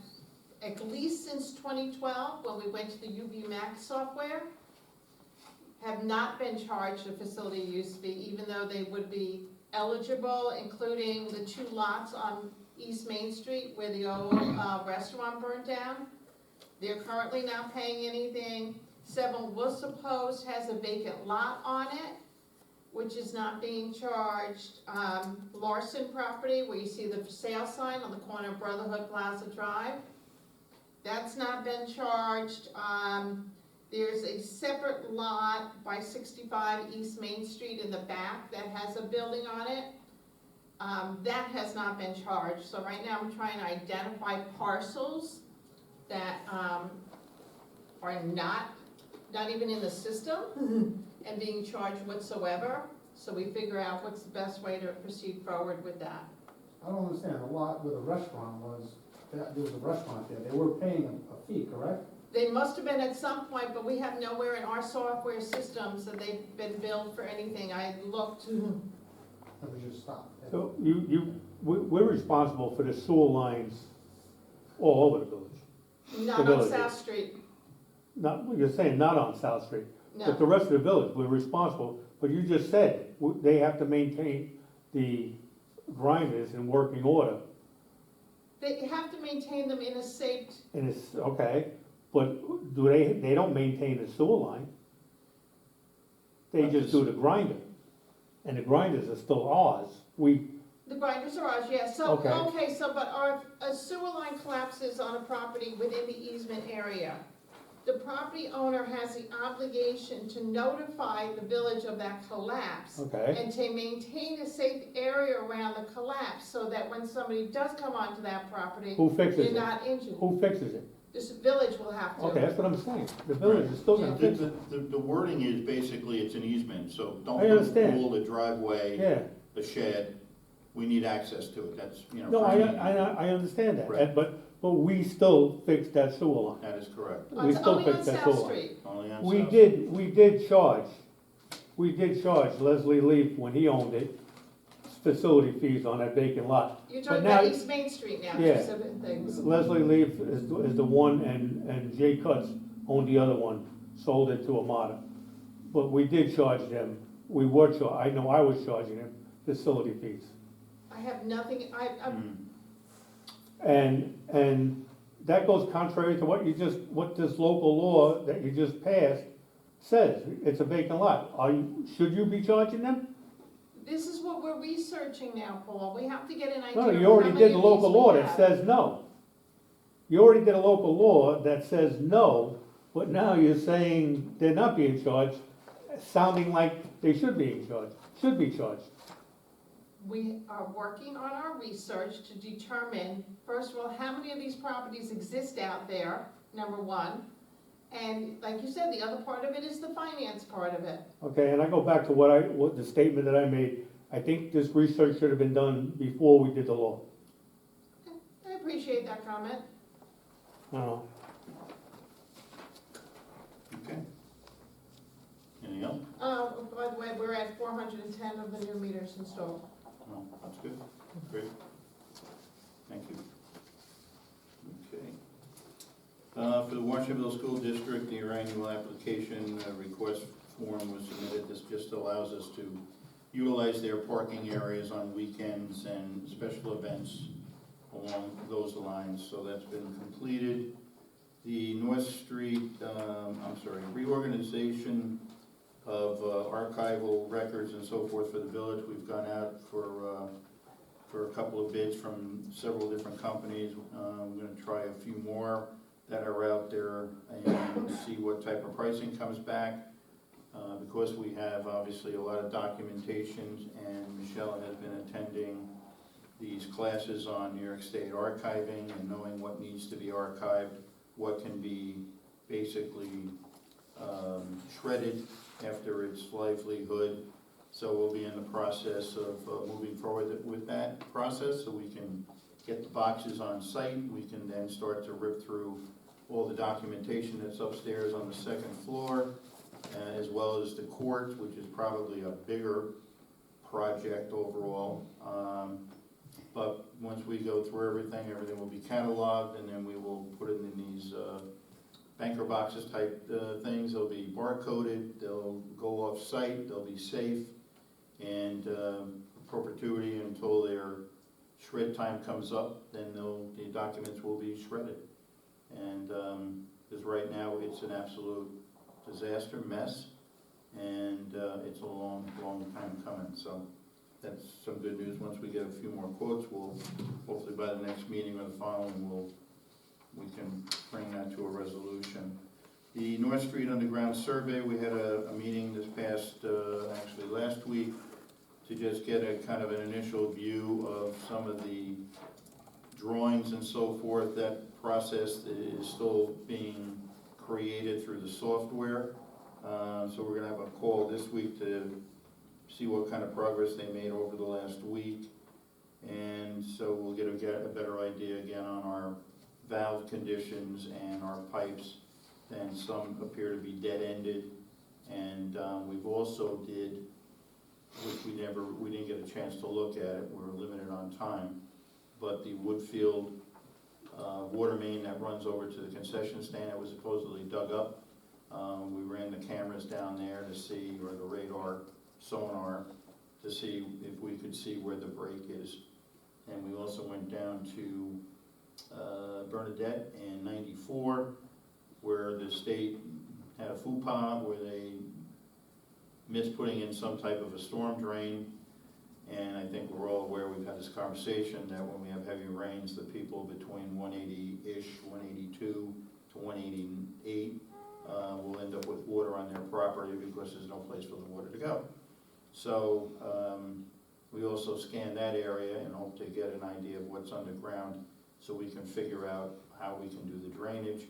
Speaker 4: at least since 2012, when we went to the UV Max software, have not been charged a facility use fee, even though they would be eligible, including the 2 lots on East Main Street where the old restaurant burned down. They're currently not paying anything. 7 Worcester Post has a vacant lot on it, which is not being charged. Larson property, where you see the for sale sign on the corner of Brotherhood Plaza Drive, that's not been charged. There's a separate lot by 65 East Main Street in the back that has a building on it. That has not been charged. So right now I'm trying to identify parcels that are not even in the system and being charged whatsoever. So we figure out what's the best way to proceed forward with that.
Speaker 3: I don't understand, the lot where the restaurant was, there was a restaurant there, they were paying a fee, correct?
Speaker 4: They must have been at some point, but we have nowhere in our software systems that they've been billed for anything. I looked.
Speaker 3: And we just stopped.
Speaker 8: So we're responsible for the sewer lines all over the village.
Speaker 4: Not
Speaker 8: The
Speaker 4: on
Speaker 8: village.
Speaker 4: South Street,
Speaker 8: Not, you're saying not on South Street, but the
Speaker 4: no.
Speaker 8: rest of the village, we're responsible. But you just said, they have to maintain the grinders in working order.
Speaker 4: They have to maintain them in a safe,
Speaker 8: And it's, okay, but they don't maintain the sewer line. They just do the grinder. And the grinders are still ours.
Speaker 4: the grinders are ours, yes. So,
Speaker 8: Okay.
Speaker 4: but a sewer line collapses on a property within the easement area. The property owner has the obligation to notify the village of that collapse.
Speaker 8: Okay,
Speaker 4: And to maintain a safe area around the collapse, so that when somebody does come onto that property,
Speaker 8: who fixes
Speaker 4: you're
Speaker 8: it?
Speaker 4: not injured.
Speaker 8: Who fixes it?
Speaker 4: This village will have to.
Speaker 8: Okay, that's what I'm saying. The village is still gonna fix it.
Speaker 2: The wording is basically it's an easement, so don't
Speaker 8: I
Speaker 2: put a
Speaker 8: understand.
Speaker 2: pool, a driveway,
Speaker 8: Yeah,
Speaker 2: a shed. we need access to it, that's, you know.
Speaker 8: No,
Speaker 2: for
Speaker 8: I,
Speaker 2: me,
Speaker 8: I understand that,
Speaker 2: Right.
Speaker 8: but we still fixed that sewer line.
Speaker 2: That is correct,
Speaker 4: Oh,
Speaker 8: We
Speaker 4: it's
Speaker 8: still
Speaker 4: only on
Speaker 8: fixed that
Speaker 4: South
Speaker 8: sewer line.
Speaker 4: Street.
Speaker 2: only on
Speaker 8: We
Speaker 2: South.
Speaker 8: did charge Leslie Leaf, when he owned it, facility fees on that vacant lot.
Speaker 4: You're
Speaker 8: But
Speaker 4: talking
Speaker 8: now-
Speaker 4: about East Main Street now, two
Speaker 8: Yeah.
Speaker 4: separate things.
Speaker 8: Leslie Leaf is the one, and Jay Cutts owned the other one, sold it to Amada. But we did charge them, I know I was charging them facility fees.
Speaker 4: I have nothing,
Speaker 2: Mm.
Speaker 8: And that goes contrary to what this local law that you just passed says. It's a vacant lot. Should you be charging them?
Speaker 4: this is what we're researching now, Paul. We have to get an idea
Speaker 8: No,
Speaker 4: of
Speaker 8: you
Speaker 4: how
Speaker 8: already
Speaker 4: many
Speaker 8: did the
Speaker 4: of
Speaker 8: local
Speaker 4: these we
Speaker 8: law that
Speaker 4: have.
Speaker 8: says no. You already did a local law that says no, but now you're saying they're not being charged, sounding like they should be charged.
Speaker 4: We are working on our research to determine, first of all, how many of these properties exist out there, number one. And like you said, the other part of it is the finance part of it.
Speaker 8: Okay, and I go back to what the statement that I made. I think this research should have been done before we did the law.
Speaker 4: I appreciate that comment.
Speaker 2: Okay. Anything else?
Speaker 4: By the way, we're at 410 of the new meters installed.
Speaker 2: No, that's good, great. Thank you. Okay. For the Washingtonville School District, the annual application request form was submitted. This just allows us to utilize their parking areas on weekends and special events along those lines, so that's been completed. The North Street, reorganization of archival records and so forth for the village. We've gone out for a couple of bids from several different companies. I'm gonna try a few more that are out there and see what type of pricing comes back. Because we have obviously a lot of documentation, and Michelle has been attending these classes on New York State archiving and knowing what needs to be archived, what can be basically shredded after its livelihood. So we'll be in the process of moving forward with that process, so we can get the boxes on site. We can then start to rip through all the documentation that's upstairs on the second floor, as well as the court, which is probably a bigger project overall. But once we go through everything will be cataloged, and then we will put it in these banker boxes type things. They'll be barcoded, they'll go off-site, they'll be safe, and perpetuity until their shred time comes up, then the documents will be shredded. And because right now it's an absolute disaster mess, and it's a long, long time coming. So that's some good news. Once we get a few more quotes, we'll, hopefully by the next meeting or the following, we can bring that to a resolution. The North Street Underground Survey, we had a meeting this past, actually last week, to just get a kind of an initial view of some of the drawings and so forth. That process is still being created through the software. So we're gonna have a call this week to see what kind of progress they made over the last week. And so we'll get a better idea again on our valve conditions and our pipes. And some appear to be dead-ended. And we've also did, which we didn't get a chance to look at it, we're limited on time, but the Woodfield water main that runs over to the concession stand that was supposedly dug up. We ran the cameras down there to see, or the radar sonar, to see if we could see where the break is. And we also went down to Bernadette and 94, where the state had a FUPA, where they missed putting in some type of a storm drain. And I think we're all aware, we've had this conversation, that when we have heavy rains, the people between 180-ish, 182 to 188 will end up with water on their property because there's no place for the water to go. So we also scanned that area and hope to get an idea of what's underground, so we can figure out how we can do the drainage.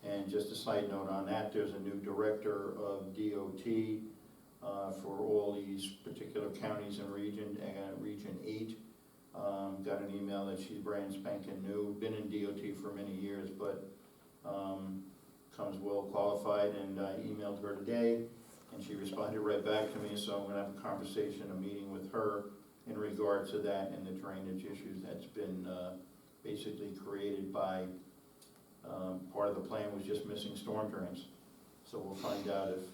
Speaker 2: And just a side note on that, there's a new director of DOT for all these particular counties in Region 8. Got an email that she's brand spanking new, been in DOT for many years, but comes well qualified, and I emailed her today, and she responded right back to me, so I'm gonna have a conversation, a meeting with her in regard to that and the drainage issues that's been basically created by, part of the plan was just missing storm drains. So we'll find out if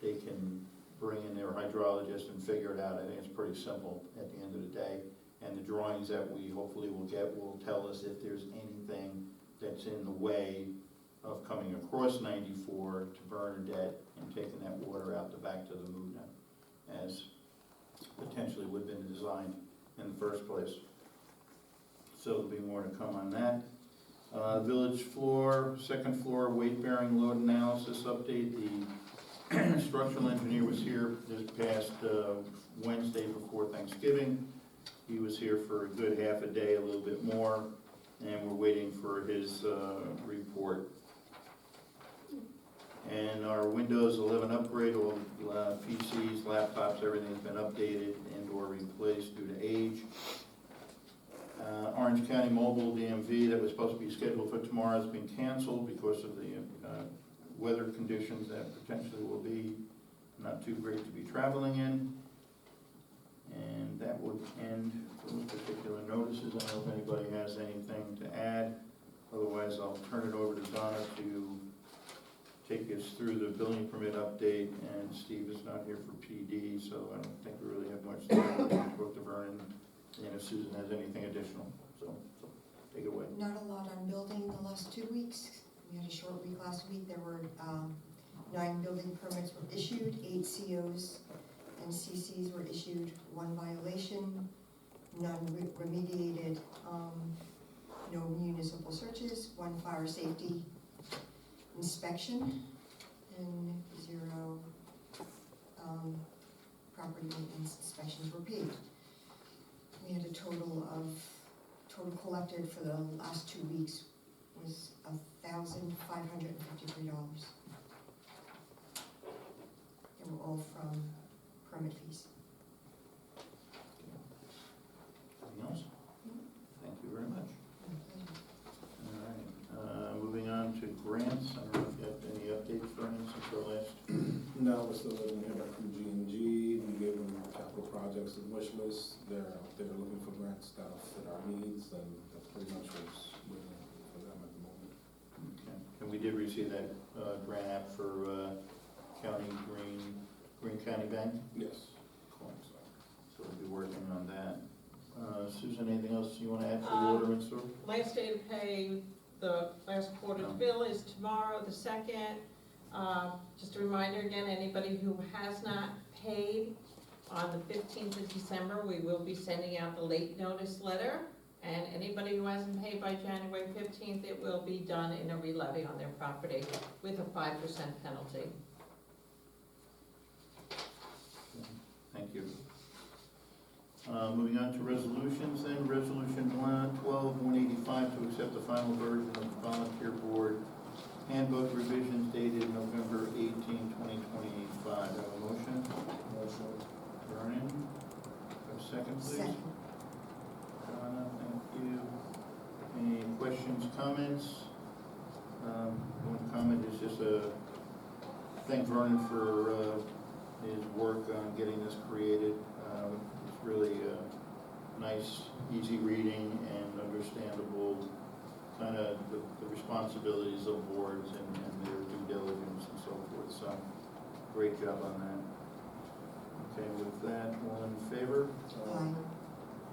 Speaker 2: they can bring in their hydrologist and figure it out. I think it's pretty simple at the end of the day. And the drawings that we hopefully will get will tell us if there's anything that's in the way of coming across 94 to Bernadette and taking that water out the back to the Moodna, as potentially would have been designed in the first place. So there'll be more to come on that. Village floor, second floor weight-bearing load analysis update. The structural engineer was here this past Wednesday before Thanksgiving. He was here for a good half a day, a little bit more, and we're waiting for his report. And our Windows 11 upgrade, all PCs, laptops, everything's been updated and or replaced due to age. Orange County Mobile DMV that was supposed to be scheduled for tomorrow has been canceled because of the weather conditions that potentially will be not too great to be traveling in. And that would end those particular notices. I don't know if anybody has anything to add. Otherwise, I'll turn it over to Donna to take us through the building permit update. And Steve is not here for PD, so I don't think we really have much to talk to Vernon. And if Susan has anything additional, so take it away.
Speaker 5: Not a lot on building the last 2 weeks. We had a short week last week. There were 9 building permits were issued, 8 COs and CCs were issued, 1 violation, none remediated, no municipal searches, 1 fire safety inspection, and 0 property maintenance inspections were paid. We had a total collected for the last 2 weeks was $1,553. They were all from permit fees.
Speaker 2: Anything else? Thank you very much. All right, moving on to grants. I don't know if you have any updates for us since our last.
Speaker 11: No, we're still waiting to hear back from G&G. We gave them capital projects and wish list. They're out there looking for grants that'll fit our needs, and that's pretty much what's waiting for them at the moment.
Speaker 2: Okay. And we did receive that grant app for Green County Bank?
Speaker 11: Yes.
Speaker 2: Cool. So we'll be working on that. Susan, anything else you want to add for the water and sewer?
Speaker 4: Last day to pay the last quarter's bill is tomorrow, the 2nd. Just a reminder again, anybody who has not paid, on the 15th of December, we will be sending out the late notice letter. And anybody who hasn't paid by January 15th, it will be done in a re-levy on their property with a 5% penalty.
Speaker 2: Thank you. Moving on to resolutions then. Resolution 12-185 to accept the final version of the volunteer board handbook revisions dated November 18, 2025. Have a motion?
Speaker 11: Motion.
Speaker 2: Vernon? Have a second, please?
Speaker 5: Second.
Speaker 2: Donna, thank you. Any questions, comments? One comment is just thank Vernon for his work on getting this created. It's really nice, easy reading and understandable, kind of the responsibilities of boards and their due diligence and so forth. So great job on that. Okay, with that, all in favor?
Speaker 5: Aye.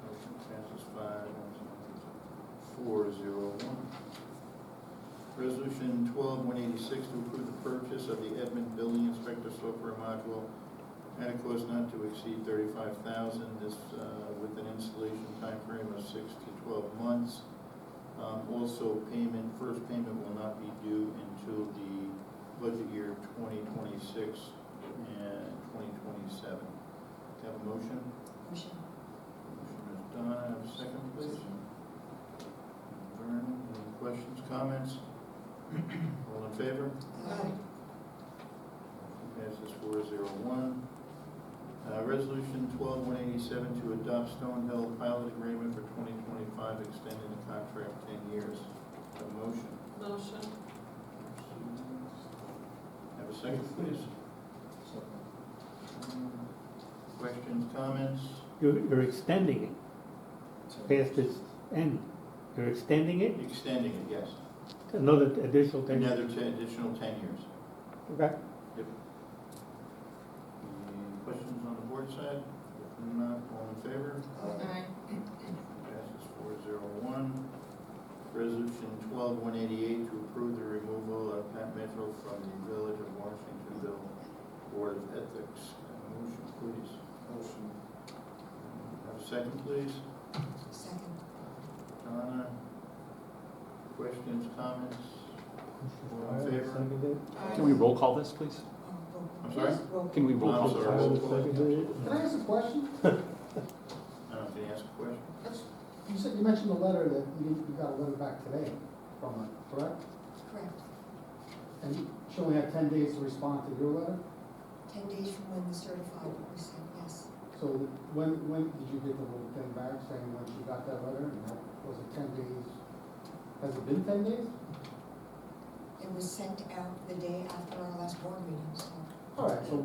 Speaker 2: Motion passes 4-0-1. Resolution 12-186 to approve the purchase of the Edmund Building Inspector software module at a cost not to exceed $35,000. This with an installation time frame of 6 to 12 months. Also, first payment will not be due until the budget year 2026 and 2027. Have a motion?
Speaker 5: Motion.
Speaker 2: Motion is Donna. Have a second, please. Vernon, any questions, comments? All in favor?
Speaker 5: Aye.
Speaker 2: Passes 4-0-1. resolution 12187 to adopt Stonehill pilot agreement for 2025, extending the contract 10 years. Have a motion?
Speaker 4: Motion.
Speaker 2: Have a second, please. Questions, comments?
Speaker 8: You're extending it past its end. You're extending it
Speaker 2: Extending it, yes.
Speaker 8: another additional 10 years.
Speaker 2: Another additional 10 years.
Speaker 8: Okay.
Speaker 2: Any questions on the board side? If not, all in favor?
Speaker 10: Aye.
Speaker 2: Passes 401. Resolution 12188 to approve the removal of Pat Mitchell from the Village of Washingtonville Board of Ethics. Have a motion, please.
Speaker 11: Motion.
Speaker 2: Have a second, please.
Speaker 5: Second.
Speaker 2: Donna? Questions, comments? All in favor?
Speaker 6: Can we roll call this, please?
Speaker 2: I'm sorry?
Speaker 6: Can we roll
Speaker 2: I'm
Speaker 6: call
Speaker 2: sorry.
Speaker 6: this?
Speaker 3: Can I ask a question?
Speaker 2: I don't know, can you ask a question?
Speaker 3: You said, you mentioned the letter that you got a letter back today from her, correct?
Speaker 5: Correct.
Speaker 3: And she only had 10 days to respond to your letter?
Speaker 5: 10 days from when the certified was sent, yes.
Speaker 3: So when did you get the little thing back saying when she got that letter? And that, was it 10 days? Has it been 10 days?
Speaker 5: It was sent out the day after our last board meeting, so.
Speaker 3: All right, so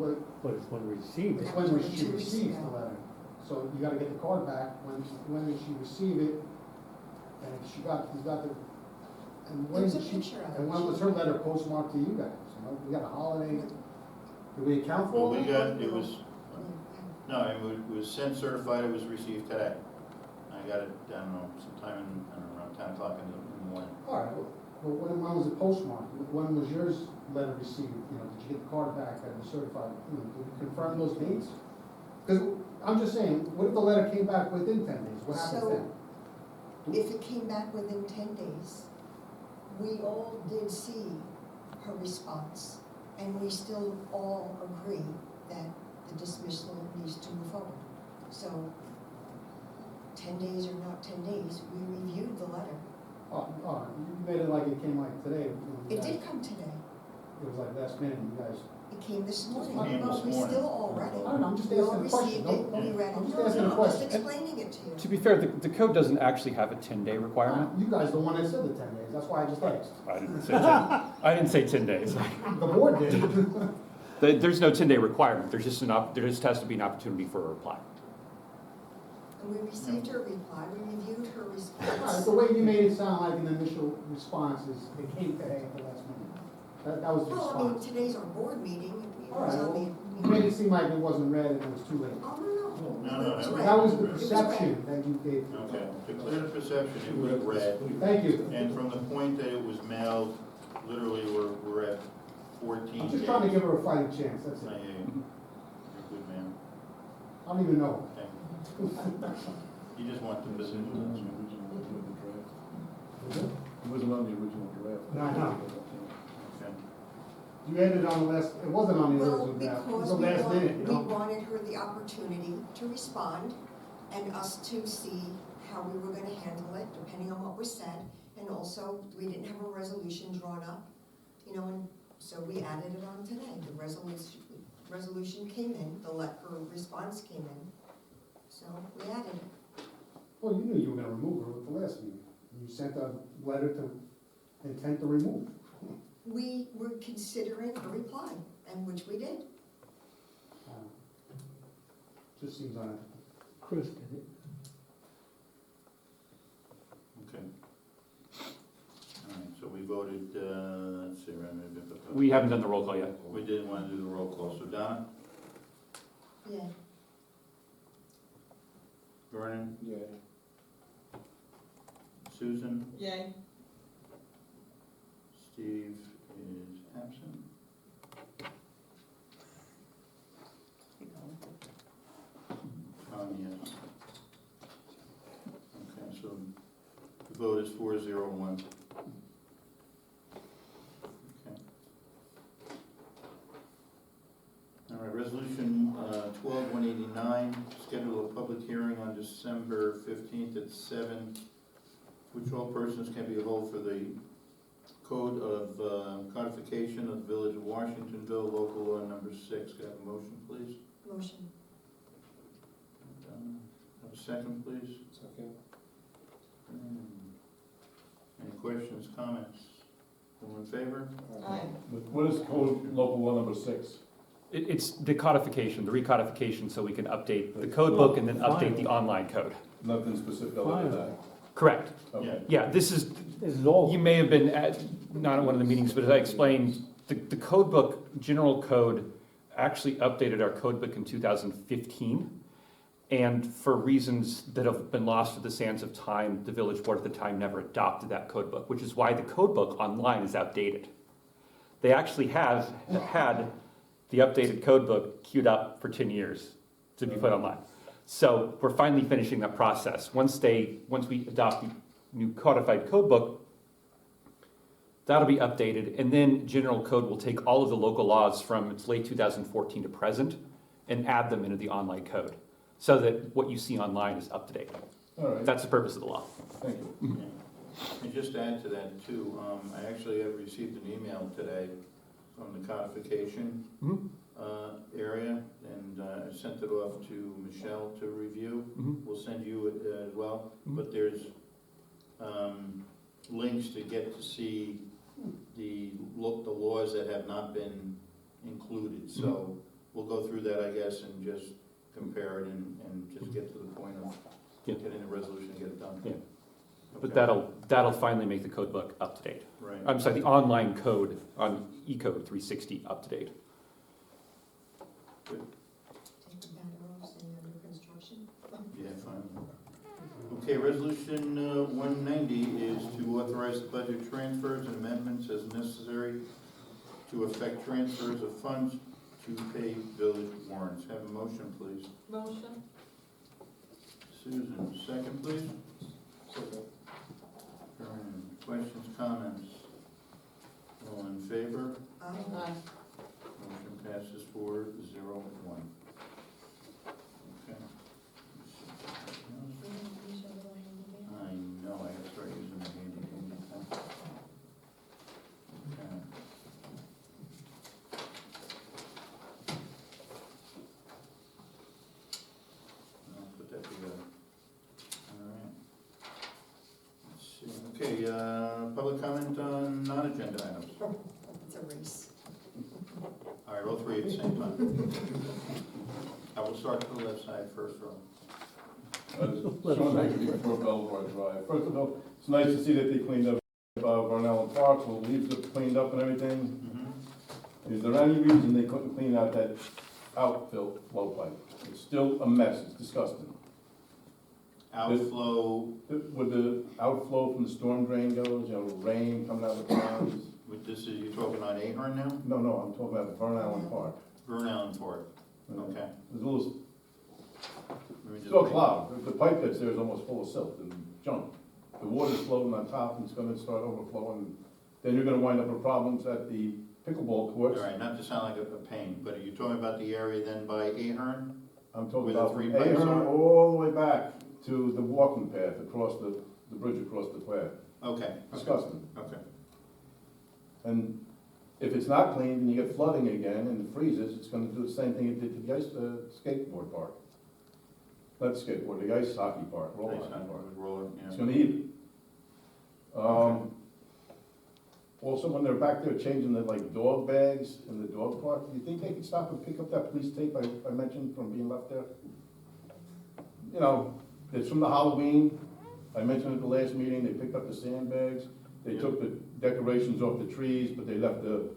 Speaker 8: But it's when received.
Speaker 3: it's when she receives the letter. So you gotta get the card back, when did she receive it? And if she got, you got the, and when
Speaker 5: There's a
Speaker 3: did she,
Speaker 5: picture of it.
Speaker 3: and when was her letter postmarked to you guys? You know, we got a holiday, did we account
Speaker 2: Well,
Speaker 3: for
Speaker 2: we
Speaker 3: it?
Speaker 2: got, it was, no, it was sent certified, it was received today. I got it, I don't know, sometime in, I don't know, around 10 o'clock in the morning.
Speaker 3: All right, well, when was it postmarked? When was yours letter received? You know, did you get the card back that was certified? You know, did we confirm those dates? Because I'm just saying, what if the letter came back within 10 days? What happens
Speaker 5: So-
Speaker 3: then?
Speaker 5: If it came back within 10 days, we all did see her response, and we still all agree that the dismissal needs to move forward. So 10 days or not 10 days, we reviewed the letter.
Speaker 3: Oh, you made it like it came like today. You know, you
Speaker 5: It
Speaker 3: guys-
Speaker 5: did come today.
Speaker 3: It was like last minute, you guys.
Speaker 5: It came this morning,
Speaker 2: came
Speaker 5: but
Speaker 2: this
Speaker 5: we
Speaker 2: morning.
Speaker 5: still all read
Speaker 3: I
Speaker 5: it.
Speaker 3: don't know, I'm just
Speaker 5: We all
Speaker 3: asking a question.
Speaker 5: received it, we read
Speaker 3: I'm
Speaker 5: it.
Speaker 3: just
Speaker 5: No,
Speaker 3: asking a
Speaker 5: no, I'm just
Speaker 3: question.
Speaker 5: explaining it to you.
Speaker 6: To be fair, the code doesn't actually have a 10-day requirement.
Speaker 3: You guys the one that said the 10 days, that's why I just asked.
Speaker 6: I didn't say 10, I didn't say 10 days.
Speaker 3: The board did.
Speaker 6: There's no 10-day requirement, there just has to be an opportunity for a reply.
Speaker 5: And we received her reply, we reviewed her
Speaker 3: All right,
Speaker 5: response.
Speaker 3: the way you made it sound like an initial response is, it came today at the last minute. That was the
Speaker 5: Well, I mean,
Speaker 3: response.
Speaker 5: today's our board meeting, it
Speaker 3: All
Speaker 5: was
Speaker 3: right,
Speaker 5: on
Speaker 3: well,
Speaker 5: the.
Speaker 3: you made it seem like it wasn't read and it was too late.
Speaker 5: Oh, no,
Speaker 2: No, no,
Speaker 5: It was
Speaker 2: no.
Speaker 5: read.
Speaker 3: That was the
Speaker 5: It read.
Speaker 3: perception that you gave.
Speaker 2: Okay, to clear the perception, it was read,
Speaker 3: Thank you.
Speaker 2: and from the point that it was mailed, literally, we're at 14 days.
Speaker 3: I'm just trying to give her a fighting chance, that's
Speaker 2: I
Speaker 3: it.
Speaker 2: hear you. You're a good man.
Speaker 3: I don't even know.
Speaker 2: Thank you. You just want the business.
Speaker 7: It wasn't on the original draft.
Speaker 3: No, no.
Speaker 2: Okay.
Speaker 3: You added on the last, it wasn't on the
Speaker 5: Well,
Speaker 3: original draft, it was
Speaker 5: because
Speaker 3: the
Speaker 5: we
Speaker 3: last minute, you
Speaker 5: we
Speaker 3: know?
Speaker 5: wanted her the opportunity to respond and us to see how we were gonna handle it, depending on what was said. And also, we didn't have a resolution drawn up, you know, and so we added it on today. The resolution came in, her response came in, so we added it.
Speaker 3: Well, you knew you were gonna remove her at the last meeting. You sent a letter to intent to remove.
Speaker 5: We were considering a reply, and which we did.
Speaker 3: Just seems unethical.
Speaker 8: Chris did it.
Speaker 2: Okay. All right, so we voted, let's see.
Speaker 6: We haven't done the roll call yet.
Speaker 2: We didn't want to do the roll call, so Donna,
Speaker 5: Yeah.
Speaker 2: Vernon,
Speaker 11: Yeah.
Speaker 2: Susan,
Speaker 4: Yay.
Speaker 2: Steve is absent. Tom, yes. Okay, so the vote is 401. Okay. All right, resolution 12189, schedule a public hearing on December 15th at 7, which all persons can be held for the Code of Codification of the Village of Washingtonville, local law number 6. Got a motion, please?
Speaker 5: Motion.
Speaker 2: Have a second, please?
Speaker 11: Second.
Speaker 2: Any questions, comments? All in favor?
Speaker 4: Aye.
Speaker 7: What is code local law number 6?
Speaker 6: It's the codification, the recodification, so we can update the code book and then update the online code.
Speaker 7: Nothing specific other than that?
Speaker 6: Correct.
Speaker 7: Okay.
Speaker 6: Yeah, this is,
Speaker 8: This is all.
Speaker 6: you may have been at, not at one of the meetings, but as I explained, the code book, general code, actually updated our code book in 2015. And for reasons that have been lost to the sands of time, the village board at the time never adopted that code book, which is why the code book online is outdated. They actually have had the updated code book queued up for 10 years to be put online. So we're finally finishing that process. Once we adopt the new codified code book, that'll be updated, and then general code will take all of the local laws from its late 2014 to present and add them into the online code, so that what you see online is up to date.
Speaker 7: All right,
Speaker 6: That's the purpose of the law.
Speaker 7: thank you.
Speaker 2: And just to add to that too, I actually have received an email today from the codification
Speaker 6: Mhm.
Speaker 2: area, and I sent it off to Michelle to review.
Speaker 6: Mhm.
Speaker 2: We'll send you it as well,
Speaker 6: Mhm.
Speaker 2: but there's links to get to see the laws that have not been included. So we'll go through that, I guess, and just compare it and just get to the point of
Speaker 6: Yeah.
Speaker 2: getting a resolution and get it done.
Speaker 6: Yeah. But
Speaker 2: Okay.
Speaker 6: that'll finally make the code book up to date.
Speaker 2: Right.
Speaker 6: I'm sorry, the online code on eCode 360 up to date.
Speaker 5: Take the banner and under construction.
Speaker 2: Yeah, fine. Okay, resolution 190 is to authorize the budget transfers and amendments as necessary to effect transfers of funds to pay village warrants. Have a motion, please.
Speaker 4: Motion?
Speaker 2: Susan, second, please.
Speaker 11: Second.
Speaker 2: Karen, questions, comments? All in favor?
Speaker 5: Aye.
Speaker 4: Aye.
Speaker 2: Motion passes 4-0-1. Okay. I know, I gotta start using my handy dandy pen. Okay. I'll put that together. All right. Let's see, okay, public comment on non-agenda items.
Speaker 5: It's a race.
Speaker 2: All right, all three at the same time. I will start to the left side first row.
Speaker 7: Sean Hagerty before Belvoir Drive. First of all, it's nice to see that they cleaned up Vern Allen Park, so the leaves are cleaned up and everything. Is there any reason they couldn't clean out that outfill flow pipe? It's still a mess, it's disgusting.
Speaker 2: Outflow,
Speaker 7: Where the outflow from the storm drain goes, you know, rain coming out of the ground.
Speaker 2: with this, is you talking on Ahern now?
Speaker 7: No, I'm talking about Vern Allen Park.
Speaker 2: Vern Allen Park, okay.
Speaker 7: There's a little,
Speaker 2: Let me just
Speaker 7: still
Speaker 2: make-
Speaker 7: cloud, the pipe that's there is almost full of silt and junk. The water's floating on top and it's gonna start overflowing. Then you're gonna wind up with problems at the pickleball
Speaker 2: All
Speaker 7: courts.
Speaker 2: right, not to sound like a pain, but are you talking about the area then by Ahern?
Speaker 7: I'm talking
Speaker 2: Where the
Speaker 7: about
Speaker 2: three
Speaker 7: from
Speaker 2: pipes
Speaker 7: Ahern
Speaker 2: are?
Speaker 7: all the way back to the walking path across the bridge across the path.
Speaker 2: Okay,
Speaker 7: Disgusting.
Speaker 2: okay.
Speaker 7: And if it's not cleaned and you get flooding again and it freezes, it's gonna do the same thing it did to the ice, skateboard park. Not the skateboard, the ice hockey park, roller
Speaker 2: Thanks,
Speaker 7: hockey park.
Speaker 2: Roller,
Speaker 7: It's
Speaker 2: yeah.
Speaker 7: gonna eat it. Also, when they're back there changing the like dog bags in the dog park, do you think they could stop and pick up that police tape I mentioned from being left there? You know, it's from the Halloween, I mentioned at the last meeting, they picked up the sandbags, they
Speaker 2: Yeah.
Speaker 7: took the decorations off the trees, but they left the,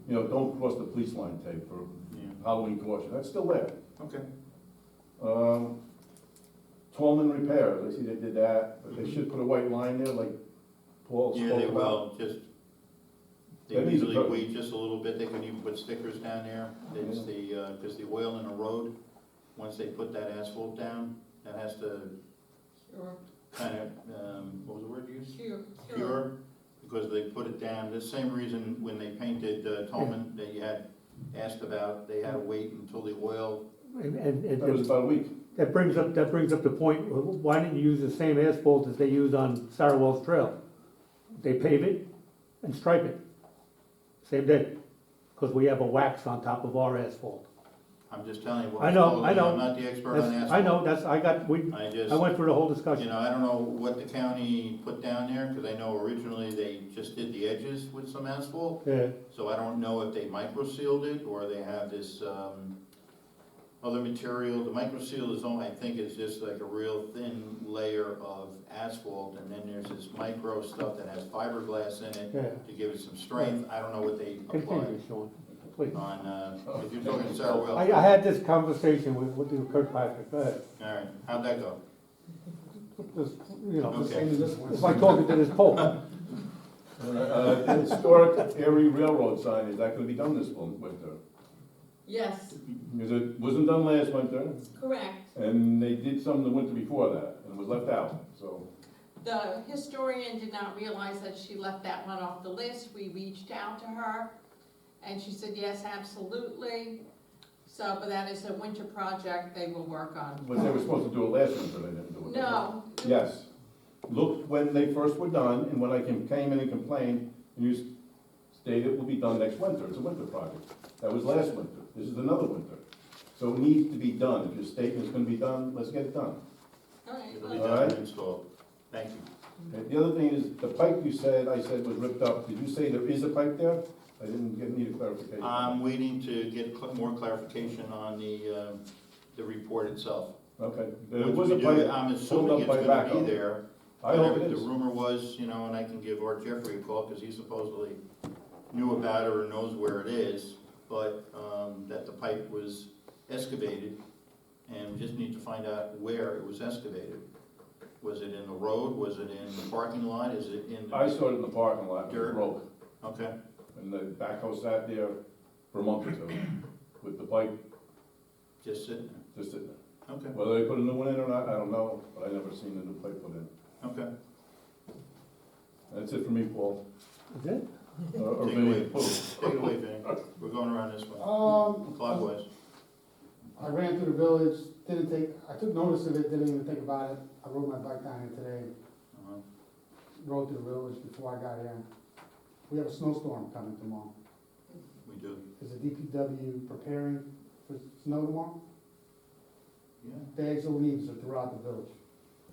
Speaker 7: you know, don't cross the police line tape for
Speaker 2: Yeah,
Speaker 7: Halloween caution, that's still there.
Speaker 2: okay.
Speaker 7: Tolman Repairs, I see they did that, but they should put a white line there like Paul
Speaker 2: Yeah,
Speaker 7: spoke
Speaker 2: they
Speaker 7: about.
Speaker 2: will, just, they
Speaker 7: That needs a
Speaker 2: usually
Speaker 7: coat.
Speaker 2: wait just a little bit, they can even put stickers down there. It's the, because the oil in the road, once they put that asphalt down, that has to
Speaker 4: Sure.
Speaker 2: kind of, what was the word you used?
Speaker 4: Cure.
Speaker 2: Cure, because they put it down, the same reason when they painted Tolman that you had asked about, they had to wait until the oil,
Speaker 8: And
Speaker 7: That was about a week.
Speaker 8: that brings up the point, why didn't you use the same asphalt as they use on Sarah Wells Trail? They pave it and stripe it, same day, because we have a wax on top of our asphalt.
Speaker 2: I'm just telling you what
Speaker 8: I
Speaker 2: was
Speaker 8: know,
Speaker 2: told
Speaker 8: I
Speaker 2: to me.
Speaker 8: know.
Speaker 2: I'm not the expert on
Speaker 8: That's-
Speaker 2: asphalt.
Speaker 8: I know, I went through the whole
Speaker 2: You
Speaker 8: discussion.
Speaker 2: know, I don't know what the county put down there, because I know originally they just did the edges with some asphalt.
Speaker 8: Yeah,
Speaker 2: So I don't know if they micro sealed it, or they have this, other material. The micro seal is only, I think is just like a real thin layer of asphalt, and then there's this micro stuff that has fiberglass in it
Speaker 8: yeah.
Speaker 2: to give it some strength. I don't know what they applied
Speaker 8: Continue, Sean, please.
Speaker 2: on, if you're talking Sarah Wells.
Speaker 8: I had this conversation with Kirkpatrick, go ahead.
Speaker 2: All right, how'd that go?
Speaker 8: Just, you know,
Speaker 2: Okay.
Speaker 8: it's like talking to this Pope.
Speaker 7: The historic Erie Railroad sign, is that gonna be done this winter?
Speaker 10: Yes,
Speaker 7: Because it wasn't done last winter,
Speaker 10: correct.
Speaker 7: and they did some the winter before that, and it was left out, so.
Speaker 10: The historian did not realize that she left that one off the list. We reached out to her, and she said, yes, absolutely. So, but that is a winter project they will work on.
Speaker 7: But they were supposed to do it last winter, they didn't do it.
Speaker 10: No.
Speaker 7: Yes. Look when they first were done, and when I came in and complained, you stated it will be done next winter. It's a winter project. That was last winter. This is another winter. So it needs to be done. If your statement's gonna be done, let's get it done.
Speaker 10: All right,
Speaker 2: It'll be
Speaker 10: well,
Speaker 2: done
Speaker 7: Alright.
Speaker 2: and installed. Thank you.
Speaker 7: Okay, the other thing is, the pipe I said was ripped up. Did you say there is a pipe there? I need a clarification.
Speaker 2: I'm waiting to get more clarification on the report itself.
Speaker 7: Okay. There
Speaker 2: Once
Speaker 7: was
Speaker 2: we
Speaker 7: a
Speaker 2: do it,
Speaker 7: pipe
Speaker 2: I'm
Speaker 7: pulled
Speaker 2: assuming
Speaker 7: up
Speaker 2: it's
Speaker 7: by
Speaker 2: gonna be
Speaker 7: backhoe.
Speaker 2: there.
Speaker 7: I hope it
Speaker 2: The
Speaker 7: is.
Speaker 2: rumor was, you know, and I can give Art Jeffrey a call, because he supposedly knew about it or knows where it is, but, that the pipe was excavated, and we just need to find out where it was excavated. Was it in the road, was it in the parking lot, is it in
Speaker 7: I
Speaker 2: the,
Speaker 7: saw it in the parking lot. It was
Speaker 2: Dirt.
Speaker 7: broke.
Speaker 2: okay,
Speaker 7: And the backhoe sat there for a month or two with the pipe
Speaker 2: just sitting
Speaker 7: just sitting there.
Speaker 2: there, okay,
Speaker 7: Whether they put a new one in or not, I don't know, but I never seen the new pipe put in.
Speaker 2: okay.
Speaker 7: That's it for me, Paul.
Speaker 8: Is it?
Speaker 7: Or
Speaker 2: Take it
Speaker 7: Vinnie.
Speaker 2: away, take it away, Vinnie, we're going around this way, clockwise.
Speaker 3: I ran through the village, I took notice of it, didn't even think about it. I rode my bike down here today,
Speaker 2: Uh-huh.
Speaker 3: rode through the village before I got here. We have a snowstorm coming tomorrow.
Speaker 2: We do,
Speaker 3: Is the DPW preparing for snow tomorrow?
Speaker 2: yeah.
Speaker 3: Bags of leaves are throughout the village,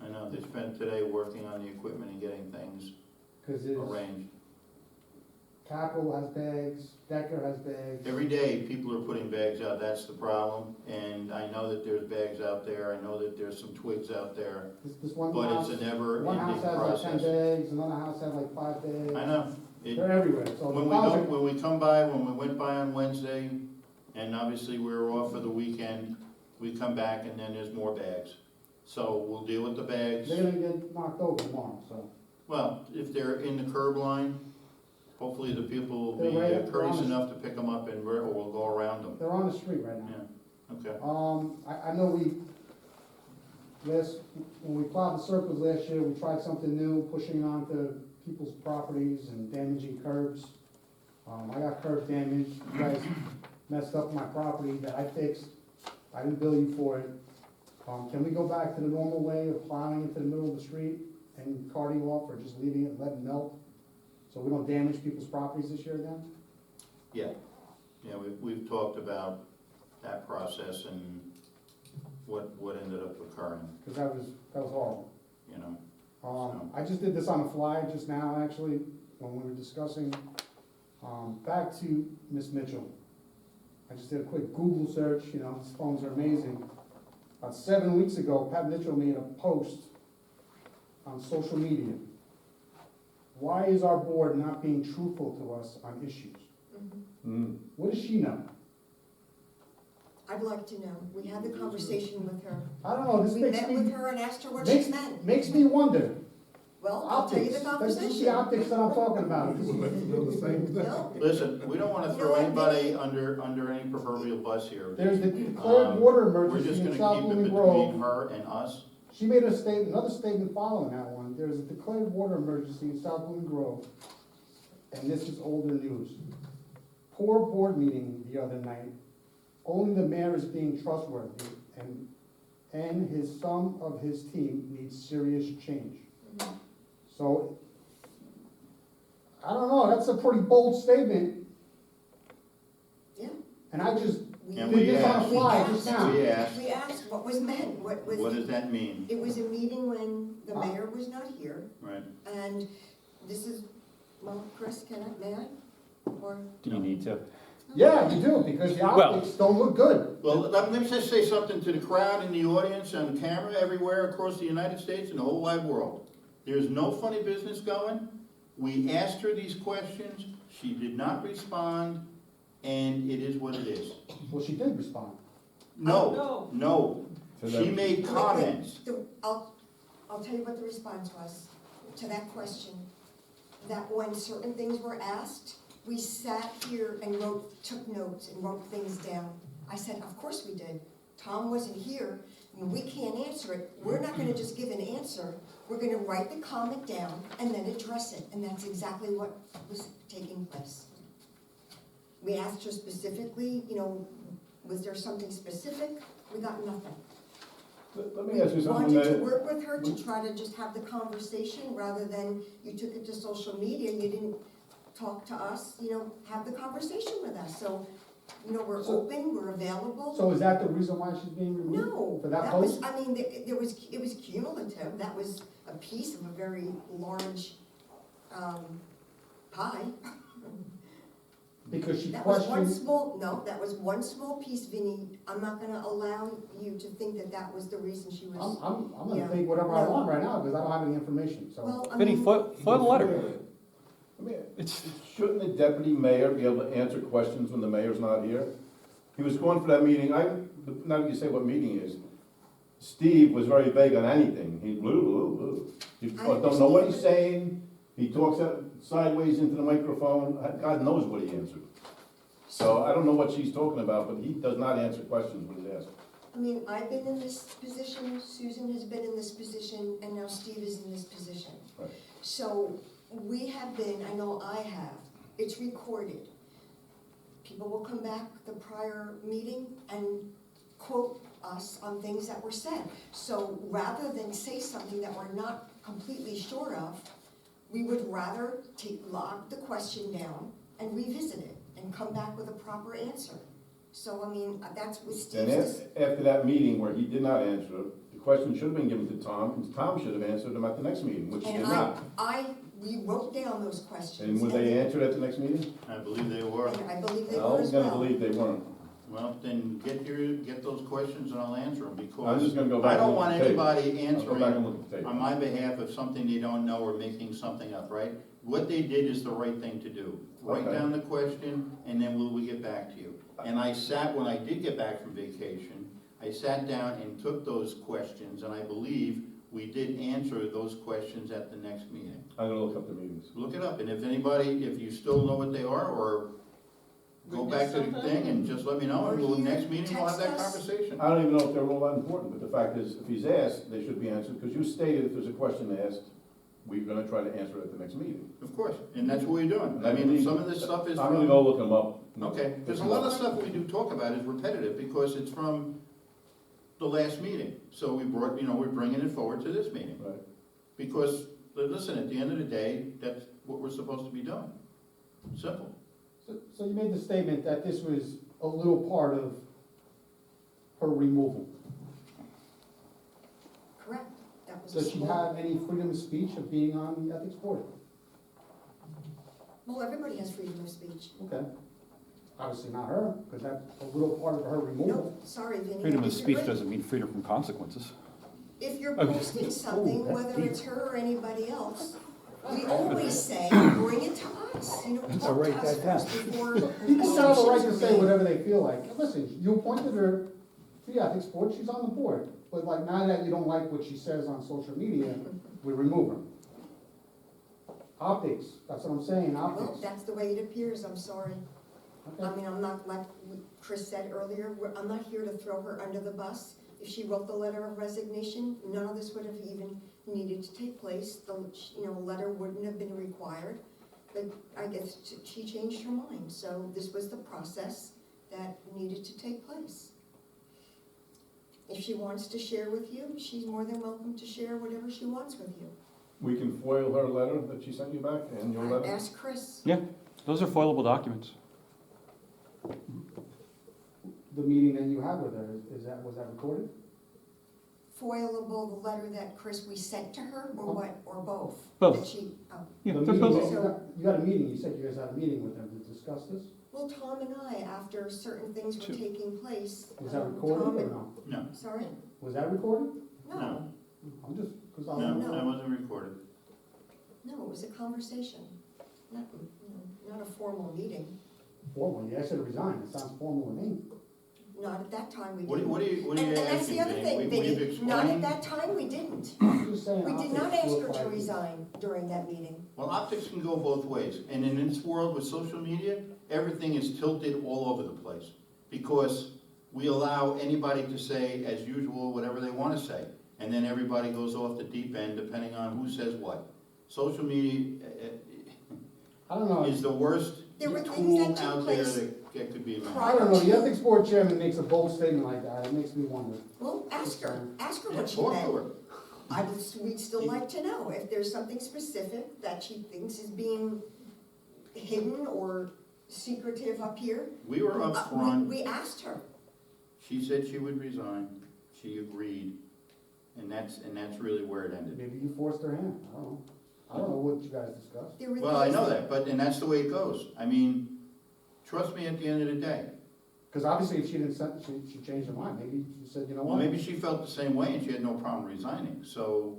Speaker 2: I know, they spent today working on the equipment and getting things
Speaker 3: because it's,
Speaker 2: arranged.
Speaker 3: Capel has bags, Decker has bags.
Speaker 2: Every day, people are putting bags out, that's the problem, and I know that there's bags out there, I know that there's some twigs out there,
Speaker 3: This one
Speaker 2: but
Speaker 3: house,
Speaker 2: it's a
Speaker 3: one
Speaker 2: never-ending
Speaker 3: house has like 10
Speaker 2: process.
Speaker 3: bags, another house has like 5 bags.
Speaker 2: I know,
Speaker 3: They're everywhere, so the
Speaker 2: when
Speaker 3: clouds
Speaker 2: when we come by, when we went by on Wednesday, and obviously we were off for the weekend, we come back and then there's more bags. So we'll deal with the bags,
Speaker 3: they're gonna get knocked over tomorrow, so.
Speaker 2: well, if they're in the curb line, hopefully the people will be
Speaker 3: They're right
Speaker 2: courteous
Speaker 3: around us.
Speaker 2: enough to pick them up and we'll go around them,
Speaker 3: They're on the street right now.
Speaker 2: yeah, okay.
Speaker 3: I know when we plowed the circles last year, we tried something new, pushing onto people's properties and damaging curbs. I got curb damage, you guys messed up my property that I fixed, I didn't bill you for it. Can we go back to the normal way of plowing into the middle of the street and carting off, or just leaving it and letting it melt? So we don't damage people's properties this year again?
Speaker 2: Yeah, we've talked about that process and what ended up occurring,
Speaker 3: Because that was horrible.
Speaker 2: you know.
Speaker 3: I just did this on the fly just now, actually, when we were discussing. Back to Miss Mitchell. I just did a quick Google search, you know, these phones are amazing. About 7 weeks ago, Pat Mitchell made a post on social media. Why is our board not being truthful to us on issues?
Speaker 7: Mm.
Speaker 3: What does she know?
Speaker 5: I'd like to know. We had the conversation with her.
Speaker 3: I don't know, this
Speaker 5: We
Speaker 3: makes
Speaker 5: met with
Speaker 3: me,
Speaker 5: her and asked her what she meant.
Speaker 3: makes me wonder.
Speaker 5: Well, I'll tell you
Speaker 3: Optics,
Speaker 5: the
Speaker 3: this
Speaker 5: conversation.
Speaker 3: is the optics that I'm talking about.
Speaker 5: No,
Speaker 2: Listen, we don't wanna throw anybody under any proverbial bus here.
Speaker 3: There's the declared water
Speaker 2: We're
Speaker 3: emergency
Speaker 2: just
Speaker 3: in
Speaker 2: gonna
Speaker 3: South
Speaker 2: keep it
Speaker 3: Blooming
Speaker 2: between
Speaker 3: Grove.
Speaker 2: her and us.
Speaker 3: She made a statement, another statement following that one. There's a declared water emergency in South Blooming Grove, and this is older news. Poor board meeting the other night. Only the mayor is being trustworthy, and some of his team needs serious change. So, I don't know, that's a pretty bold statement.
Speaker 5: Yeah.
Speaker 3: And I just
Speaker 2: And
Speaker 3: Did
Speaker 2: we
Speaker 3: this on the
Speaker 2: asked,
Speaker 3: fly just now.
Speaker 2: we asked,
Speaker 5: We asked what was meant, what was.
Speaker 2: what does that mean?
Speaker 5: It was a meeting when the mayor was not here,
Speaker 2: Right.
Speaker 5: and this is, well, Chris, may I? Or,
Speaker 6: Do you need to?
Speaker 3: Yeah, you do, because the
Speaker 6: Well-
Speaker 3: optics don't look good.
Speaker 2: Well, let me just say something to the crowd in the audience, on camera, everywhere across the United States and the whole wide world. There's no funny business going. We asked her these questions, she did not respond, and it is what it is.
Speaker 3: Well, she did respond.
Speaker 2: No, no,
Speaker 7: To
Speaker 2: she
Speaker 7: them.
Speaker 2: made comments.
Speaker 5: I'll tell you what the response was to that question. That when certain things were asked, we sat here and took notes and wrote things down. I said, of course we did. Tom wasn't here, and we can't answer it. We're not gonna just give an answer. We're gonna write the comment down and then address it, and that's exactly what was taking place. We asked her specifically, was there something specific? We got nothing.
Speaker 7: Let me ask you
Speaker 5: We
Speaker 7: something
Speaker 5: wanted to
Speaker 7: that,
Speaker 5: work with her to try to just have the conversation, rather than you took it to social media, you didn't talk to us, have the conversation with us. So, we're
Speaker 3: So-
Speaker 5: open, we're available.
Speaker 3: So is that the reason why she's being removed?
Speaker 5: No,
Speaker 3: For that
Speaker 5: that was,
Speaker 3: post?
Speaker 5: it was cumulative. That was a piece of a very large, pie.
Speaker 3: Because she
Speaker 5: That was one
Speaker 3: questioned,
Speaker 5: that was one small piece, Vinnie. I'm not gonna allow you to think that that was the reason she was.
Speaker 3: I'm
Speaker 5: Yeah.
Speaker 3: gonna think whatever I
Speaker 5: No.
Speaker 3: want right now, because I don't have any information, so.
Speaker 5: Well, I
Speaker 6: Vinnie,
Speaker 5: mean,
Speaker 6: foil the letter.
Speaker 7: I mean,
Speaker 6: It's,
Speaker 7: shouldn't the deputy mayor be able to answer questions when the mayor's not here? He was going for that meeting, now that you say what meeting it is, Steve was very vague on anything. He You
Speaker 5: I
Speaker 7: don't know what he's
Speaker 5: understand.
Speaker 7: saying, he talks sideways into the microphone, God knows what he answered. So I don't know what she's talking about, but he does not answer questions when he's asked.
Speaker 5: I mean, I've been in this position, Susan has been in this position, and now Steve is in this position.
Speaker 7: Right.
Speaker 5: So we have been, I know I have, it's recorded. People will come back the prior meeting and quote us on things that were said. So rather than say something that we're not completely sure of, we would rather log the question down and revisit it and come back with a proper answer. So, I mean, that's what
Speaker 7: And
Speaker 5: Steve's.
Speaker 7: after that meeting where he did not answer, the question should have been given to Tom, and Tom should have answered them at the next meeting, which he did
Speaker 5: And
Speaker 7: not.
Speaker 5: we wrote down those questions.
Speaker 7: And were they answered at the next meeting?
Speaker 2: I believe they were.
Speaker 5: And I believe they
Speaker 7: I
Speaker 5: were
Speaker 7: was
Speaker 5: as
Speaker 7: gonna
Speaker 5: well.
Speaker 7: believe they weren't.
Speaker 2: Well, then get those questions and I'll answer them,
Speaker 7: I'm
Speaker 2: because
Speaker 7: just gonna go
Speaker 2: I
Speaker 7: back and
Speaker 2: don't
Speaker 7: look
Speaker 2: want
Speaker 7: at the tape.
Speaker 2: anybody
Speaker 7: I'll go back and
Speaker 2: answering
Speaker 7: look at the tape.
Speaker 2: on my behalf of something they don't know or making something up, right? What they did is the right thing to do. Write
Speaker 7: Okay.
Speaker 2: down the question, and then we'll get back to you. And when I did get back from vacation, I sat down and took those questions, and I believe we did answer those questions at the next meeting.
Speaker 7: I'm gonna look up the meetings.
Speaker 2: Look it up, and if you still know what they are, or go
Speaker 4: We
Speaker 2: back to
Speaker 4: missed
Speaker 2: the
Speaker 4: something?
Speaker 2: thing and just let me know, and
Speaker 5: Or
Speaker 2: next
Speaker 5: here,
Speaker 2: meeting we'll have that
Speaker 5: text us.
Speaker 2: conversation.
Speaker 7: I don't even know if they're all that important, but the fact is, if he's asked, they should be answered, because you stated if there's a question asked, we're gonna try to answer it at the next meeting.
Speaker 2: Of course, and that's what we're doing. I mean, some of this stuff is
Speaker 7: I'm gonna
Speaker 2: from,
Speaker 7: go look them up.
Speaker 2: okay, there's a lot of stuff we do talk about is repetitive, because it's from the last meeting. So we're bringing it forward to this meeting.
Speaker 7: Right.
Speaker 2: Because, listen, at the end of the day, that's what we're supposed to be doing. Simple.
Speaker 3: So you made the statement that this was a little part of her removal.
Speaker 5: Correct. That was a
Speaker 3: Does she
Speaker 5: small.
Speaker 3: have any freedom of speech of being on the ethics board?
Speaker 5: Well, everybody has freedom of speech.
Speaker 3: Okay. Obviously not her, because that's a little part of her removal.
Speaker 5: No, sorry, Vinnie.
Speaker 6: freedom of
Speaker 5: If you're
Speaker 6: speech
Speaker 5: right-
Speaker 6: doesn't mean freedom from consequences.
Speaker 5: If you're
Speaker 6: Okay.
Speaker 5: posting something,
Speaker 3: that's
Speaker 5: whether
Speaker 3: deep.
Speaker 5: it's her or anybody else, we always say, bring it to us, talk to
Speaker 8: write
Speaker 5: us
Speaker 8: that down.
Speaker 5: first before.
Speaker 3: People have the right to
Speaker 5: assumptions
Speaker 3: say
Speaker 5: are made.
Speaker 3: whatever they feel like. Listen, you appointed her to the ethics board, she's on the board. But like, now that you don't like what she says on social media, we remove her. Optics, that's what I'm saying,
Speaker 5: Well,
Speaker 3: optics.
Speaker 5: that's the way it appears, I'm sorry. I
Speaker 3: Okay.
Speaker 5: mean, I'm not, like Chris said earlier, I'm not here to throw her under the bus. If she wrote the letter of resignation, none of this would have even needed to take place. The, letter wouldn't have been required. But I guess she changed her mind, so this was the process that needed to take place. If she wants to share with you, she's more than welcome to share whatever she wants with you.
Speaker 7: We can foil her letter that she sent you back, and your letter?
Speaker 5: Ask Chris.
Speaker 6: Those are foilable documents.
Speaker 3: the meeting that you had with her, was that recorded?
Speaker 5: Foilable, the letter that Chris, we sent to her, or what, or both?
Speaker 6: Both.
Speaker 5: That she, oh.
Speaker 6: Yeah,
Speaker 3: The
Speaker 6: they're
Speaker 3: meeting,
Speaker 6: both,
Speaker 3: you got a meeting, you said you guys had a meeting with them to discuss this?
Speaker 5: Well, Tom and I, after certain things were
Speaker 6: Two.
Speaker 5: taking place.
Speaker 3: Was that
Speaker 5: Tom
Speaker 3: recorded or
Speaker 5: and-
Speaker 3: no?
Speaker 2: No,
Speaker 5: Sorry?
Speaker 3: Was that recorded?
Speaker 5: No,
Speaker 3: I'm just, cause I
Speaker 2: no,
Speaker 3: don't
Speaker 5: No.
Speaker 2: that
Speaker 3: know.
Speaker 2: wasn't recorded.
Speaker 5: no, it was a conversation, not, not a formal meeting.
Speaker 3: Formal, you asked her to resign, it sounds formal to me.
Speaker 5: Not at that time, we
Speaker 2: What
Speaker 5: didn't.
Speaker 2: are you
Speaker 5: And that's
Speaker 2: asking,
Speaker 5: the other
Speaker 2: Vinnie?
Speaker 5: thing,
Speaker 2: We've
Speaker 5: Vinny, not at
Speaker 2: explained,
Speaker 5: that time, we didn't.
Speaker 3: I'm just saying.
Speaker 5: We did
Speaker 3: optics
Speaker 5: not ask
Speaker 3: four
Speaker 5: her
Speaker 3: or
Speaker 5: to
Speaker 3: 5 years.
Speaker 5: resign during that meeting.
Speaker 2: well, optics can go both ways, and in this world with social media, everything is tilted all over the place. Because we allow anybody to say, as usual, whatever they wanna say, and then everybody goes off the deep end depending on who says what. Social media
Speaker 3: I don't know,
Speaker 2: is the worst
Speaker 5: There were things
Speaker 2: tool
Speaker 5: that took
Speaker 2: out there
Speaker 5: place
Speaker 2: that could be imagined.
Speaker 3: I don't know, the ethics board chairman makes a bold statement like that, it makes me wonder.
Speaker 5: Well, ask her
Speaker 2: Yeah,
Speaker 5: what she
Speaker 2: talk
Speaker 5: meant.
Speaker 2: to her.
Speaker 5: We'd still like to know if there's something specific that she thinks is being hidden or secretive up here.
Speaker 2: We were upfront.
Speaker 5: We asked her.
Speaker 2: She said she would resign, she agreed, and that's really where it ended.
Speaker 3: Maybe you forced her hand, I don't know what you guys discussed.
Speaker 5: There were
Speaker 2: Well, I
Speaker 5: things
Speaker 2: know that, and that's the way it goes. I mean, trust me, at the end of the day.
Speaker 3: Cause obviously if she didn't, she changed her mind, maybe she said, you know
Speaker 2: Well,
Speaker 3: what?
Speaker 2: maybe she felt the same way and she had no problem resigning, so,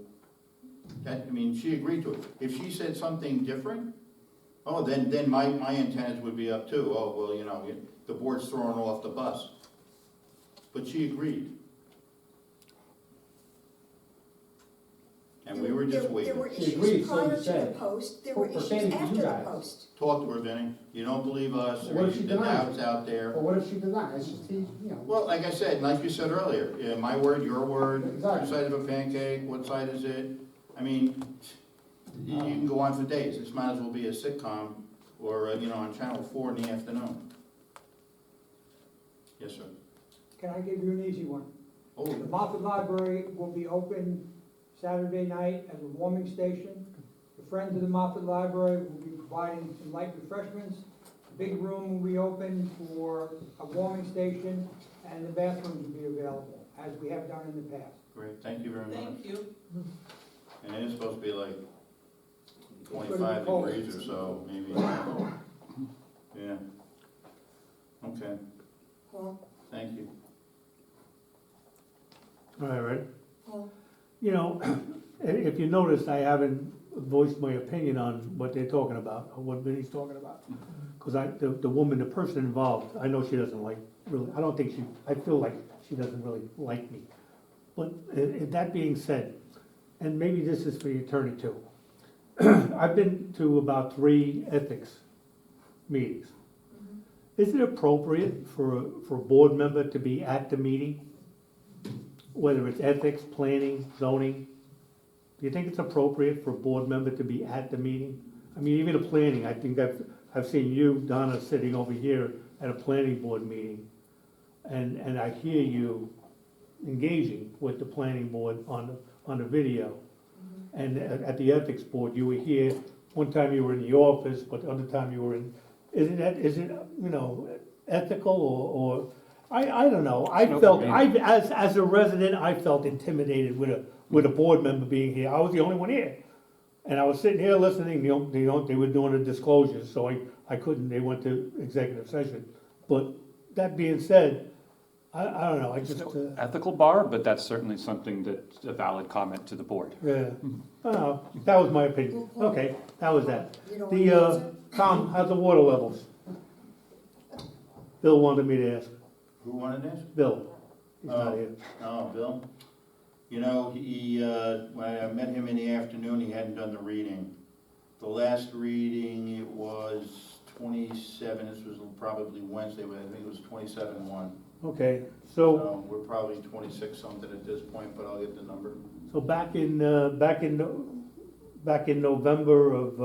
Speaker 2: that, I mean, she agreed to it. If she said something different, oh, then my antennas would be up too. Oh, well, you know, the board's throwing her off the bus. But she agreed. And we were just
Speaker 5: There
Speaker 2: waiting.
Speaker 5: were
Speaker 3: She agreed,
Speaker 5: issues
Speaker 3: so
Speaker 5: prior
Speaker 3: you
Speaker 5: to the
Speaker 3: said.
Speaker 5: post, there were issues
Speaker 3: Pertaining to you
Speaker 5: after the
Speaker 3: guys.
Speaker 5: post.
Speaker 2: Talk to her, Vinnie. You don't believe us,
Speaker 3: What
Speaker 2: or
Speaker 3: if she
Speaker 2: the
Speaker 3: denies
Speaker 2: doubts out there.
Speaker 3: But what if she denies, it's just, you know.
Speaker 2: Well, like I said, like you said earlier, yeah, my word, your word, two
Speaker 3: Exactly.
Speaker 2: sides of a pancake, what side is it? I mean, you can go on for days. This might as well be a sitcom or, you know, on Channel 4 in the afternoon. Yes, sir.
Speaker 9: Can I give you an easy one?
Speaker 2: Oh,
Speaker 9: The Moffett Library will be open Saturday night as a warming station. The Friends of the Moffett Library will be providing some light refreshments. The big room will be open for a warming station, and the bathrooms will be available, as we have done in the past.
Speaker 2: great, thank you very much.
Speaker 4: Thank you.
Speaker 2: And it is supposed to be like
Speaker 9: gonna be
Speaker 2: 25
Speaker 9: cold.
Speaker 2: degrees or so, maybe. Yeah. Okay,
Speaker 5: Well,
Speaker 2: thank you.
Speaker 8: All right.
Speaker 5: well,
Speaker 8: You know, if you noticed, I haven't voiced my opinion on what they're talking about, or what Vinnie's talking about. Because the woman, the person involved, I know she doesn't like, really, I don't think she, I feel like she doesn't really like me. But that being said, and maybe this is for the attorney too, I've been to about 3 ethics meetings. Is it appropriate for a board member to be at the meeting? Whether it's ethics, planning, zoning? Do you think it's appropriate for a board member to be at the meeting? I mean, even a planning, I think I've seen you, Donna, sitting over here at a planning board meeting. And I hear you engaging with the planning board on the video. And at the ethics board, you were here, one time you were in the office, but the other time you were in, is it, you know, ethical or, I don't know. I
Speaker 6: No,
Speaker 8: felt,
Speaker 6: I mean-
Speaker 8: as a resident, I felt intimidated with a board member being here. I was the only one here. And I was sitting here listening, they were doing a disclosure, so I couldn't, they went to executive session. But that being said, I don't know, I just,
Speaker 6: ethical bar, but that's certainly something that's a valid comment to the board.
Speaker 8: yeah, I don't know, that was my opinion. Okay, that was that.
Speaker 5: you don't want to answer?
Speaker 8: Tom, how's the water levels? Bill wanted me to ask.
Speaker 2: Who wanted this?
Speaker 8: Bill, he's not
Speaker 2: Oh.
Speaker 8: here.
Speaker 2: Oh, Bill? You know, when I met him in the afternoon, he hadn't done the reading. The last reading, it was 27, this was probably Wednesday, but I think it was 27-1.
Speaker 8: Okay, so
Speaker 2: So we're probably 26 something at this point, but I'll get the number.
Speaker 8: back in November of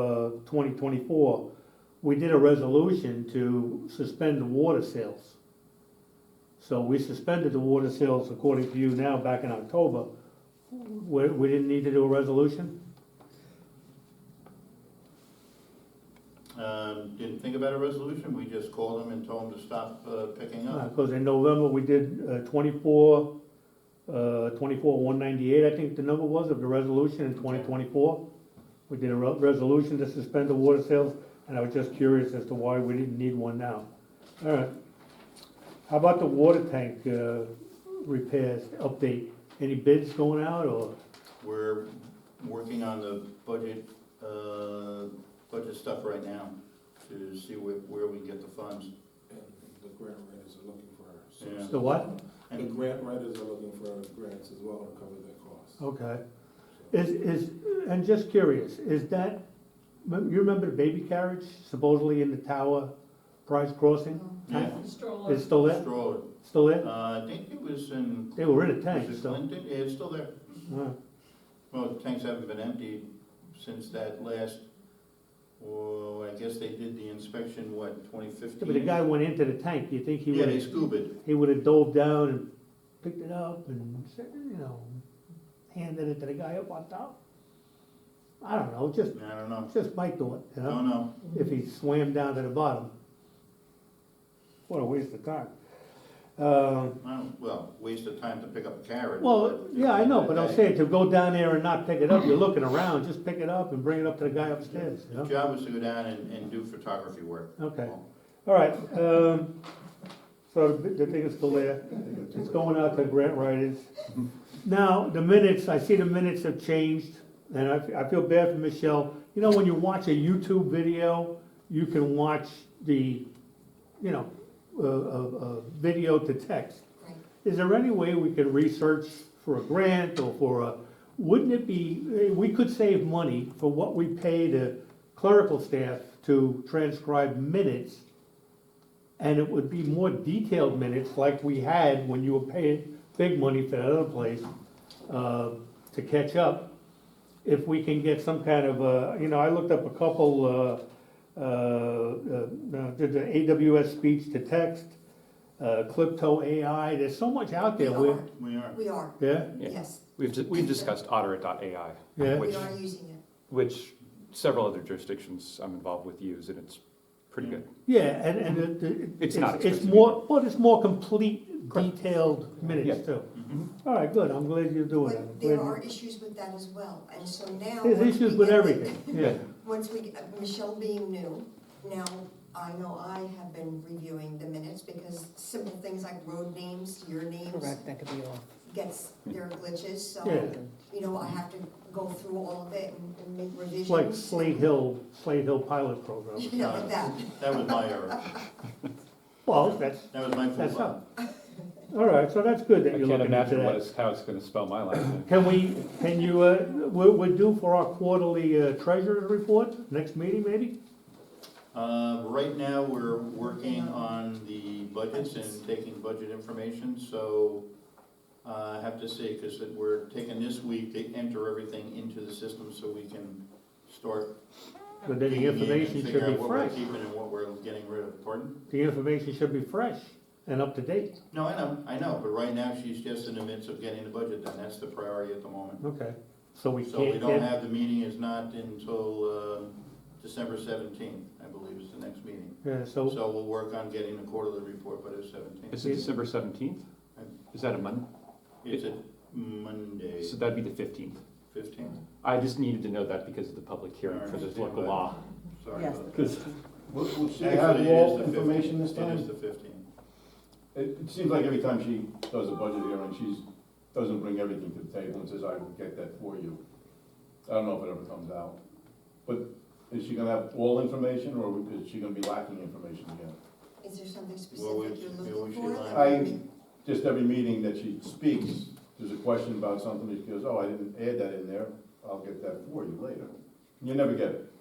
Speaker 8: 2024, we did a resolution to suspend the water sales. So we suspended the water sales, according to you now, back in October. We didn't need to do a resolution?
Speaker 2: Didn't think about a resolution, we just called them and told them to stop picking up.
Speaker 8: Because in November, we did 24, 198, I think the number was, of the resolution in 2024. We did a resolution to suspend the water sales, and I was just curious as to why we didn't need one now. All right. How about the water tank repairs update? Any bids going out, or?
Speaker 2: We're working on the budget stuff right now to see where we can get the funds.
Speaker 11: And the grant writers are looking for,
Speaker 2: Yeah.
Speaker 8: The what?
Speaker 11: the grant writers are looking for grants as well to cover their costs.
Speaker 8: Okay.
Speaker 11: So-
Speaker 8: And just curious, is that, you remember the baby carriage supposedly in the tower, Price Crossing?
Speaker 2: Yeah.
Speaker 10: Stroller.
Speaker 8: It's still there?
Speaker 2: Stroller.
Speaker 8: Still there?
Speaker 2: I think it was in,
Speaker 8: They were in a tank,
Speaker 2: was it
Speaker 8: so.
Speaker 2: Clinton? Yeah, it's still there.
Speaker 8: All right.
Speaker 2: Well, the tanks haven't been emptied since that last, oh, I guess they did the inspection, what, 2015?
Speaker 8: But the guy went into the tank, you think he
Speaker 2: Yeah, they
Speaker 8: would,
Speaker 2: scuba'd.
Speaker 8: he would have dove down and picked it up and, handed it to the guy up on top? I don't know,
Speaker 2: I don't know.
Speaker 8: just my thought,
Speaker 2: Don't know.
Speaker 8: if he swam down to the bottom. What a waste of time.
Speaker 2: Well, waste of time to pick up a carrot.
Speaker 8: Well,
Speaker 2: but-
Speaker 8: yeah, I know, but I'm saying to go down there and not pick it up, you're looking around, just pick it up and bring it up to the guy upstairs,
Speaker 2: The job was to go down and do photography work.
Speaker 8: Okay. All right, so the thing is still there, it's going out to grant writers. Now, the minutes, I see the minutes have changed, and I feel bad for Michelle. You know, when you watch a YouTube video, you can watch the, video to text.
Speaker 5: Right.
Speaker 8: Is there any way we could research for a grant or for a, wouldn't it be, we could save money for what we pay the clerical staff to transcribe minutes, and it would be more detailed minutes like we had when you were paying big money for that other place, to catch up. If we can get some kind of, I looked up a couple, did the AWS speech to text, Clipto AI, there's so much out there.
Speaker 5: We
Speaker 2: We are.
Speaker 5: We are,
Speaker 8: Yeah,
Speaker 6: Yeah.
Speaker 5: yes,
Speaker 6: We've discussed Otter.ai,
Speaker 8: yeah.
Speaker 5: we
Speaker 6: which,
Speaker 5: are using it.
Speaker 6: which several other jurisdictions I'm involved with use, and it's pretty good.
Speaker 8: Yeah,
Speaker 6: It's not
Speaker 8: it's
Speaker 6: expensive
Speaker 8: more, well, it's more complete,
Speaker 6: Correct.
Speaker 8: detailed
Speaker 6: Yeah.
Speaker 8: minutes too.
Speaker 2: Mhm.
Speaker 8: All right, good, I'm glad you're doing it. I'm
Speaker 5: But there
Speaker 8: glad
Speaker 5: are
Speaker 8: you-
Speaker 5: issues with that as well, and so now.
Speaker 8: There's
Speaker 5: once
Speaker 8: issues
Speaker 5: we
Speaker 8: with
Speaker 5: get the-
Speaker 8: everything, yeah.
Speaker 5: Once we, Michelle being new, now I know I have been reviewing the minutes because simple things like road names, your names.
Speaker 12: Correct, that could be off.
Speaker 5: Gets, there are glitches, so,
Speaker 8: Yeah.
Speaker 5: I have to go through all of it and make revisions.
Speaker 8: It's like Slate Hill pilot program.
Speaker 5: Yeah, like that.
Speaker 2: That was my error.
Speaker 8: Well, that's
Speaker 2: That was my
Speaker 8: that's
Speaker 2: fault.
Speaker 8: up. All right, so that's good
Speaker 6: I
Speaker 8: that you're
Speaker 6: can't
Speaker 8: looking into
Speaker 6: imagine
Speaker 8: that.
Speaker 6: how it's gonna spell my last name.
Speaker 8: Can you, we're due for our quarterly treasurer's report, next meeting maybe?
Speaker 2: Right now, we're working on the budgets and taking budget information, so I have to say, because we're taking this week to enter everything into the system so we can start
Speaker 8: But then the
Speaker 2: digging in and
Speaker 8: information
Speaker 2: figure
Speaker 8: should
Speaker 2: out
Speaker 8: be
Speaker 2: what we're
Speaker 8: fresh.
Speaker 2: keeping and what we're getting rid of. Pardon?
Speaker 8: The information should be fresh and up to date.
Speaker 2: No, I know, but right now, she's just in the midst of getting the budget done. That's the priority at the moment.
Speaker 8: Okay, so we
Speaker 2: So we
Speaker 8: can't
Speaker 2: don't
Speaker 8: get,
Speaker 2: have, the meeting is not until December 17th, I believe is the next meeting.
Speaker 8: yeah, so,
Speaker 2: So we'll work on getting the quarterly report by the 17th.
Speaker 6: Is it December 17th? Is that a month?
Speaker 2: It's a Monday,
Speaker 6: So that'd be the 15th.
Speaker 2: 15th.
Speaker 6: I just needed to know that because of the public hearing for this local law.
Speaker 2: Sorry
Speaker 12: Yes.
Speaker 2: about that.
Speaker 6: Because
Speaker 7: Will she
Speaker 2: Actually,
Speaker 7: have
Speaker 2: it
Speaker 7: all
Speaker 2: is the 15th.
Speaker 7: information this
Speaker 2: It
Speaker 7: time?
Speaker 2: is the 15th.
Speaker 7: It seems like every time she does a budget hearing, she doesn't bring everything to the table and says, I will get that for you. I don't know if it ever comes out. But is she gonna have all information, or is she gonna be lacking information again?
Speaker 5: Is there something
Speaker 2: Well, we-
Speaker 5: specific you're
Speaker 2: we
Speaker 5: looking
Speaker 2: should
Speaker 5: for?
Speaker 2: line-
Speaker 5: that we-
Speaker 7: Just every meeting that she speaks, there's a question about something, she goes, oh, I didn't add that in there, I'll get that for you later. You never get it.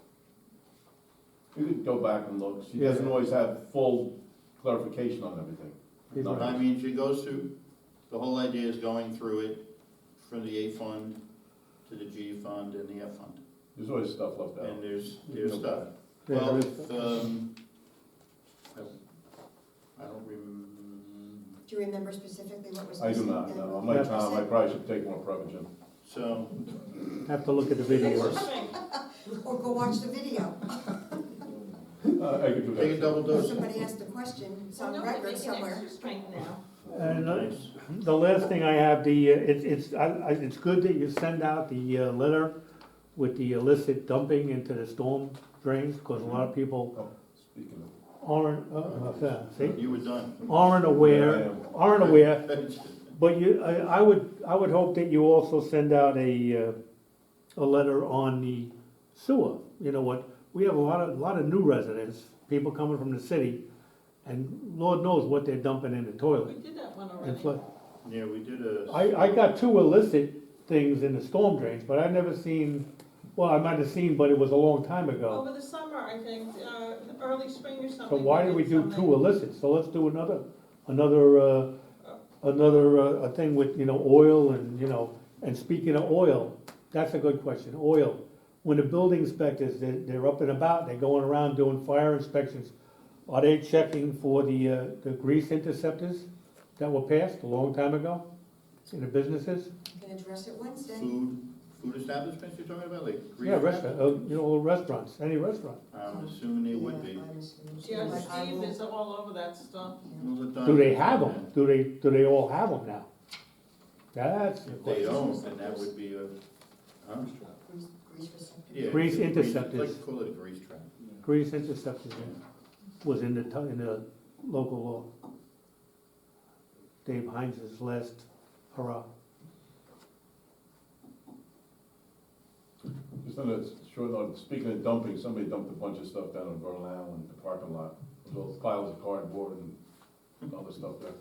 Speaker 7: You could go back and look, she doesn't always have full clarification on everything.
Speaker 8: He's
Speaker 7: No.
Speaker 8: right.
Speaker 2: I mean, she goes through, the whole idea is going through it from the A fund to the G fund and the F fund.
Speaker 7: There's always stuff left out.
Speaker 2: And there's stuff.
Speaker 8: Yeah,
Speaker 2: Well,
Speaker 8: there is-
Speaker 2: I don't
Speaker 5: Do you remember specifically what was?
Speaker 7: I do
Speaker 5: missing?
Speaker 7: not, no, I'm like Tom, I probably should take more Prevagen.
Speaker 2: so,
Speaker 8: have to look at the video.
Speaker 5: Or go watch the video.
Speaker 7: I could do that.
Speaker 2: Take a double dose.
Speaker 5: Somebody asked a question, it's
Speaker 4: Well,
Speaker 5: on
Speaker 4: no, they're
Speaker 5: record
Speaker 4: taking
Speaker 5: somewhere.
Speaker 4: extra strength now.
Speaker 8: And
Speaker 2: Nice.
Speaker 8: the last thing I have, it's good that you send out the letter with the illicit dumping into the storm drains, because a lot of people
Speaker 7: Oh, speaking
Speaker 8: aren't,
Speaker 2: You were done.
Speaker 8: aren't aware, but I would hope that you also send out a letter on the sewer. You know what, we have a lot of new residents, people coming from the city, and Lord knows what they're dumping in the
Speaker 4: We
Speaker 8: toilet.
Speaker 4: did that one
Speaker 8: And
Speaker 4: already.
Speaker 8: flood.
Speaker 2: Yeah, we did a.
Speaker 8: I got 2 illicit things in the storm drains, but I've never seen, well, I might have seen, but it was a long time ago.
Speaker 4: Over the summer, I think, early spring or something.
Speaker 8: So why did we do
Speaker 4: something.
Speaker 8: 2 illicit? So let's do another a thing with, oil and, and speaking of oil, that's a good question, oil. When the building inspectors, they're up and about, they're going around doing fire inspections, are they checking for the grease interceptors that were passed a long time ago in the businesses?
Speaker 5: You can address it Wednesday.
Speaker 2: Food establishments you're talking about, like?
Speaker 8: Yeah, restaurants, any restaurant.
Speaker 2: I'm assuming they would be.
Speaker 5: Yeah, I'm assuming.
Speaker 4: Yeah,
Speaker 5: But I
Speaker 4: Steve
Speaker 5: will-
Speaker 4: is all over that stuff.
Speaker 8: Do they have them? Do they all have them now? That's the
Speaker 2: If they
Speaker 8: question.
Speaker 2: don't, then that would be a, huh?
Speaker 5: Grease receptacles.
Speaker 2: Yeah,
Speaker 8: Grease
Speaker 2: it's a
Speaker 8: interceptors.
Speaker 2: Like to call it a grease trap.
Speaker 8: Grease interceptors was in the local law. Dave Heinz's last hurrah.
Speaker 7: Just on a short note, speaking of dumping, somebody dumped a bunch of stuff down in Berlin Island, the parking lot. There was all piles of cardboard and other stuff there.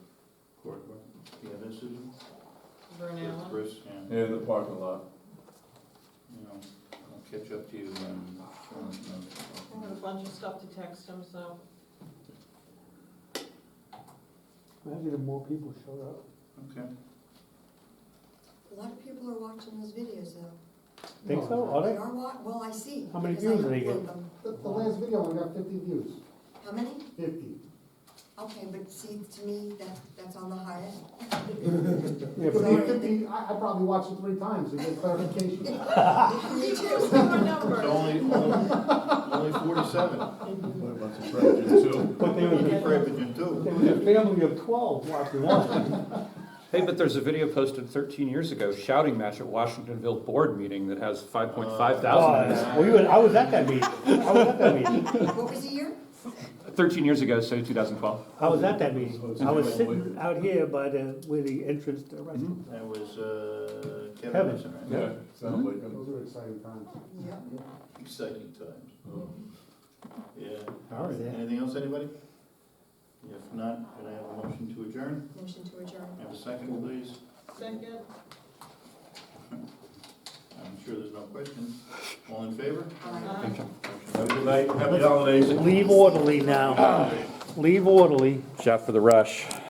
Speaker 2: Yeah, this is,
Speaker 4: Burn Allen.
Speaker 2: Chris, yeah,
Speaker 7: Yeah, in the parking lot.
Speaker 2: I'll catch up to you,
Speaker 4: I have a bunch of stuff to text him, so.
Speaker 8: Imagine if more people showed up.
Speaker 2: okay.
Speaker 5: A lot of people are watching those videos though.
Speaker 8: Think so? Are
Speaker 5: They
Speaker 8: they?
Speaker 5: are well, I see.
Speaker 8: How many
Speaker 5: because I
Speaker 8: views do they get?
Speaker 5: upload them.
Speaker 3: The last video only got 50 views,
Speaker 5: How many?
Speaker 3: 50.
Speaker 5: Okay, but see, to me, that's on the high end.
Speaker 8: Yeah,
Speaker 3: But
Speaker 8: but
Speaker 3: 50, I probably watched it 3 times to get clarification.
Speaker 5: Me
Speaker 4: What's
Speaker 5: too.
Speaker 4: your number?
Speaker 2: It's only 47.
Speaker 7: What about the president too?
Speaker 8: but there was a,
Speaker 2: President too.
Speaker 8: there was a family of 12 watching one.
Speaker 6: Hey, but there's a video posted 13 years ago, shouting match at Washingtonville board meeting that has 5.5 thousand views.
Speaker 8: I was at that meeting.
Speaker 5: What was the year?
Speaker 6: 13 years ago, so 2012.
Speaker 8: I was at that meeting. I was sitting out here by where the entrance to the restaurant.
Speaker 2: That was Kevin
Speaker 8: Kevin.
Speaker 2: Mason, right?
Speaker 7: Yeah, sounds like it.
Speaker 3: Those are exciting times.
Speaker 5: Yeah.
Speaker 2: Exciting times. Yeah.
Speaker 8: I was there.
Speaker 2: Anything else, anybody? If not, can I have a motion to adjourn?
Speaker 5: Motion to adjourn.
Speaker 2: Have a second, please?
Speaker 4: Second.
Speaker 2: I'm sure there's no questions. All in favor?
Speaker 5: Aye.
Speaker 7: Have a good night, happy holidays.
Speaker 8: Leave orderly now. Leave orderly.
Speaker 6: Shout for the rush.